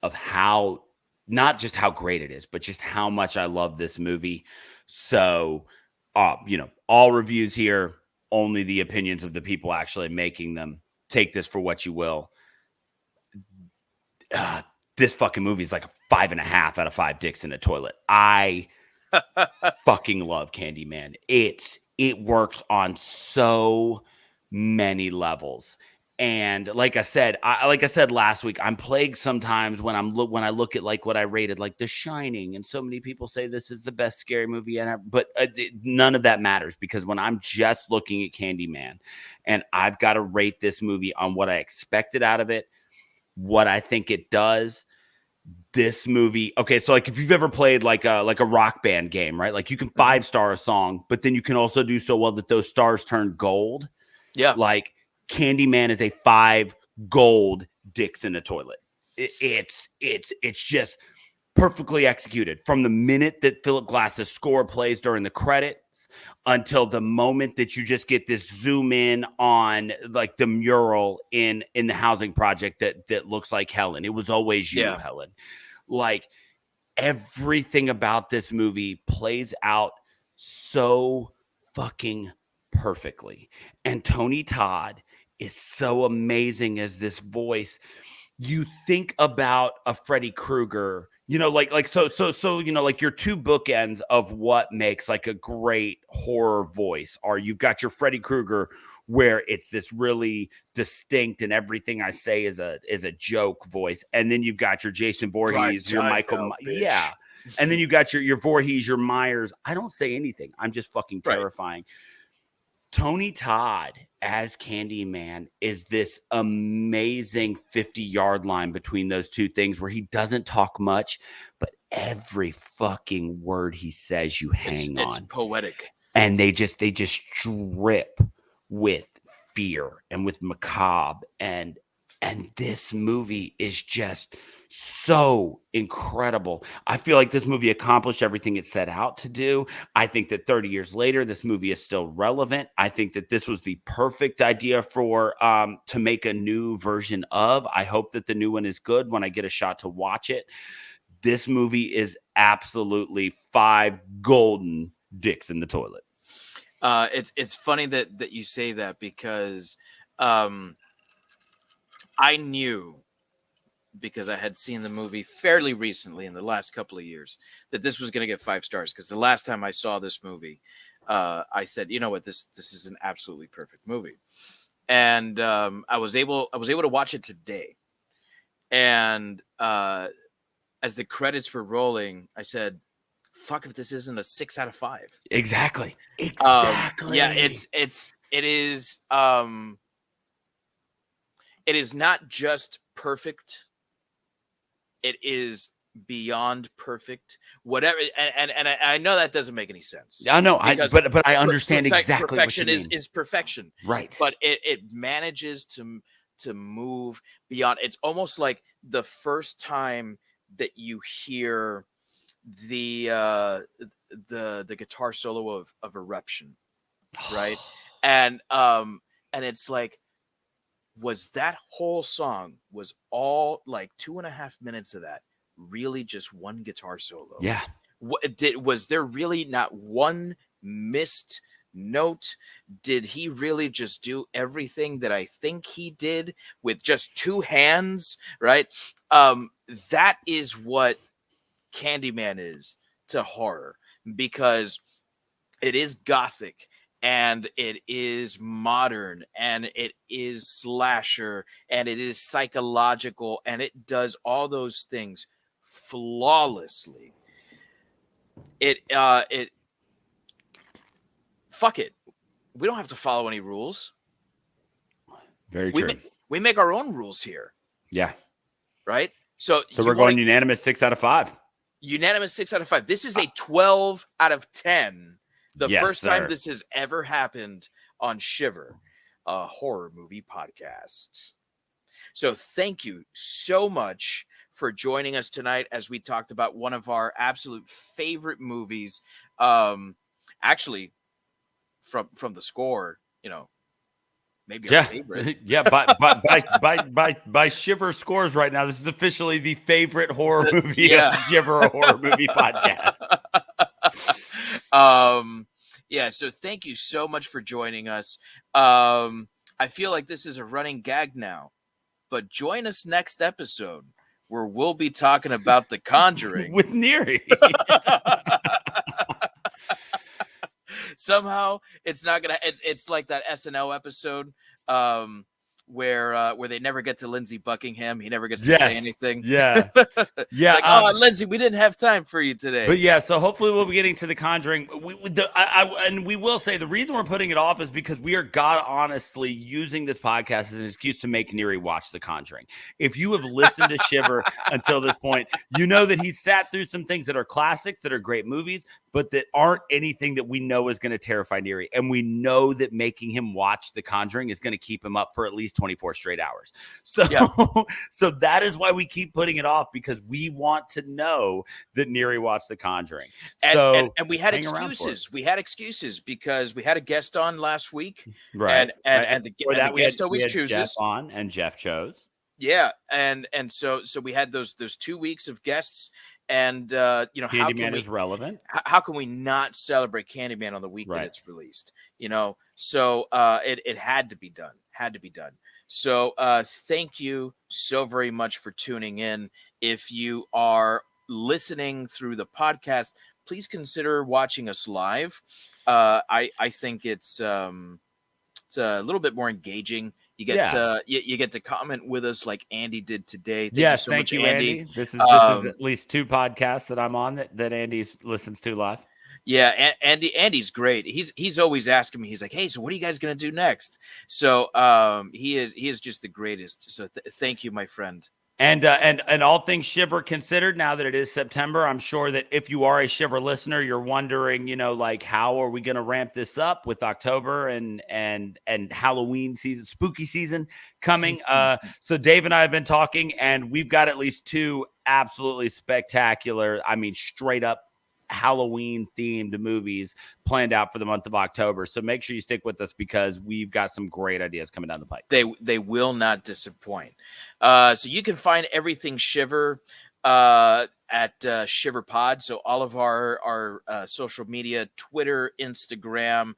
of how, not just how great it is, but just how much I love this movie. So, all reviews here, only the opinions of the people actually making them. Take this for what you will. This fucking movie is like a 5.5 out of 5 dicks in a toilet. I fucking love Candyman. It works on so many levels. And like I said last week, I'm plagued sometimes when I look at like what I rated, like The Shining, and so many people say this is the best scary movie ever. But none of that matters because when I'm just looking at Candyman, and I've got to rate this movie on what I expected out of it, what I think it does. This movie, okay, so like if you've ever played like a rock band game, right? Like you can 5-star a song, but then you can also do so well that those stars turn gold. Yeah, like Candyman is a 5 gold dicks in the toilet. It's just perfectly executed from the minute that Philip Glass's score plays during the credits until the moment that you just get this zoom in on like the mural in the housing project that looks like Helen. It was always you, Helen. Like everything about this movie plays out so fucking perfectly. And Tony Todd is so amazing as this voice. You think about a Freddy Krueger, so like your two bookends of what makes like a great horror voice are you've got your Freddy Krueger where it's this really distinct and everything I say is a joke voice, and then you've got your Jason Voorhees, your Michael, and then you've got your Voorhees, your Myers. I don't say anything. I'm just fucking terrifying. Tony Todd as Candyman is this amazing 50-yard line between those two things where he doesn't talk much, but every fucking word he says you hang on. It's poetic. And they just drip with fear and with macabre and And this movie is just so incredible. I feel like this movie accomplished everything it set out to do. I think that 30 years later, this movie is still relevant. I think that this was the perfect idea for to make a new version of. I hope that the new one is good when I get a shot to watch it. This movie is absolutely 5 golden dicks in the toilet. It's funny that you say that because I knew, because I had seen the movie fairly recently in the last couple of years, that this was going to get 5 stars. Because the last time I saw this movie, I said, you know what, this is an absolutely perfect movie, and I was able to watch it today, and as the credits were rolling, I said, "Fuck if this isn't a 6 out of 5." Exactly. Yeah, it is not just perfect. It is beyond perfect. Whatever, and I know that doesn't make any sense. I know, because but I understand exactly perfection what you mean. is perfection, Right. but it manages to move beyond. It's almost like the first time that you hear the guitar solo of Eruption, right? And it's like, was that whole song, was all like 2.5 minutes of that really just one guitar solo? Yeah. Was there really not one missed note? Did he really just do everything that I think he did with just 2 hands? Right. That is what Candyman is to horror, because it is gothic, and it is modern, and it is slasher, and it is psychological, and it does all those things flawlessly. Fuck it. We don't have to follow any rules. Very true. We make our own rules here. Yeah. Right? So we're going unanimous 6 out of 5. Unanimous 6 out of 5. This is a 12 out of 10. The Yes, first time sir. this has ever happened on Shiver, a horror movie podcast. So thank you so much for joining us tonight as we talked about one of our absolute favorite movies. Actually, from the score, maybe our favorite. Yeah, by Shiver scores right now, this is officially the favorite horror movie of Shiver, a horror movie podcast. Yeah, so thank you so much for joining us. I feel like this is a running gag now, but join us next episode where we'll be talking about The Conjuring with Neri. Somehow it's not gonna. It's like that SNL episode where they never get to Lindsey Buckingham. He never gets to say anything. Yeah. Yeah. Like, oh, Lindsey, we didn't have time for you today. But yeah, so hopefully we'll be getting to The Conjuring. And we will say the reason we're putting it off is because we are God honestly using this podcast as an excuse to make Neri watch The Conjuring. If you have listened to Shiver until this point, you know that he sat through some things that are classics, that are great movies, but that aren't anything that we know is going to terrify Neri. And we know that making him watch The Conjuring is going to keep him up for at least 24 straight hours. So, so that is why we keep putting it off, because we want to know that Neri watched The Conjuring. And we had excuses. We had excuses because we had a guest on last week. Right. And the guest always chooses. Jeff on, and Jeff chose. Yeah. And so we had those 2 weeks of guests. And Candyman is relevant. How can we not celebrate Candyman on the week that it's released? So it had to be done. So thank you so very much for tuning in. If you are listening through the podcast, please consider watching us live. I think it's a little bit more engaging. You get to you get to comment with us like Andy did today. Thank you, Andy. This is at least 2 podcasts that I'm on that Andy listens to live. Yeah, Andy's great. He's always asking me. He's like, "Hey, so what are you guys gonna do next?" So he is just the greatest. So thank you, my friend. And all things Shiver considered, now that it is September, I'm sure that if you are a Shiver listener, you're wondering, like, how are we going to ramp this up with October and Halloween season, spooky season coming? So Dave and I have been talking, and we've got at least 2 absolutely spectacular, I mean, straight up Halloween themed movies planned out for the month of October. So make sure you stick with us because we've got some great ideas coming down the pipe. They will not disappoint. So you can find everything Shiver at Shiver Pod. So all of our social media, Twitter, Instagram.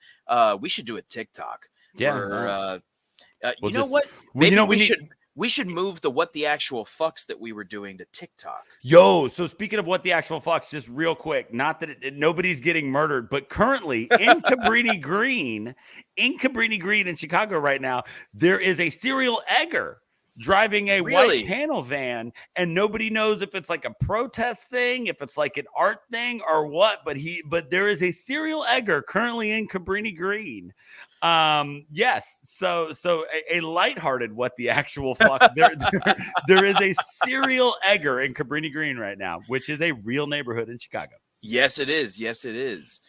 We should do a TikTok. Yeah. You know what? Maybe we should move the what the actual fucks that we were doing to TikTok. Yo, so speaking of what the actual fucks, just real quick, not that nobody's getting murdered, but currently in Cabrini Green in Chicago right now, there is a serial egger driving a white panel van, and nobody knows if it's like a protest thing, if it's like an art thing or what, but there is a serial egger currently in Cabrini Green. Yes, so a lighthearted what the actual fuck there is a serial egger in Cabrini Green right now, which is a real neighborhood in Chicago. Yes, it is.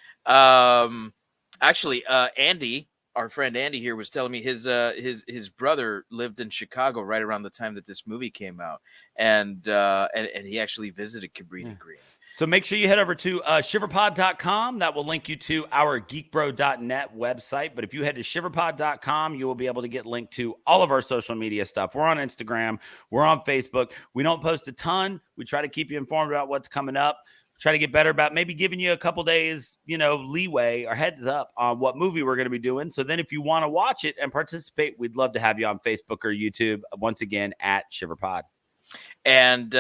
Actually, Andy, our friend Andy here, was telling me his brother lived in Chicago right around the time that this movie came out, and he actually visited Cabrini Green. So make sure you head over to shiverpod.com. That will link you to our geekbro.net website. But if you head to shiverpod.com, you will be able to get linked to all of our social media stuff. We're on Instagram. We're on Facebook. We don't post a ton. We try to keep you informed about what's coming up. Try to get better about maybe giving you a couple days, leeway or heads up on what movie we're going to be doing. So then if you want to watch it and participate, we'd love to have you on Facebook or YouTube. Once again, at ShiverPod. And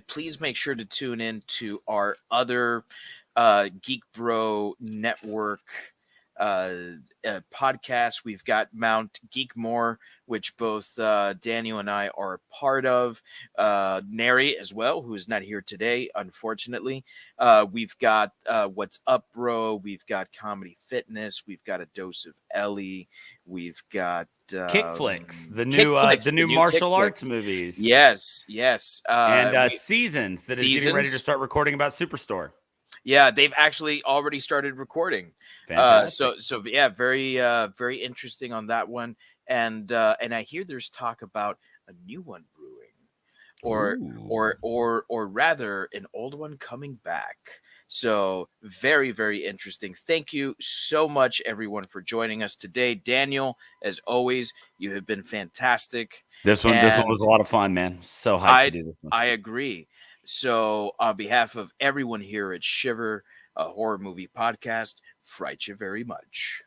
please make sure to tune in to our other Geek Bro Network podcasts. We've got Mount Geekmore, which both Daniel and I are a part of. Neri as well, who is not here today, unfortunately. We've got What's Up, Bro. We've got Comedy Fitness. We've got A Dose of Ellie. We've got Kick Flicks, the new martial arts movies. Yes. And Seasons, that is getting ready to start recording about Superstore. Yeah, they've actually already started recording. So yeah, very interesting on that one. And I hear there's talk about a new one brewing, or rather an old one coming back. So very, very interesting. Thank you so much, everyone, for joining us today. Daniel, as always, you have been fantastic. This one was a lot of fun, man. So hyped to do this one. I agree. So on behalf of everyone here at Shiver, a horror movie podcast, fright you very much.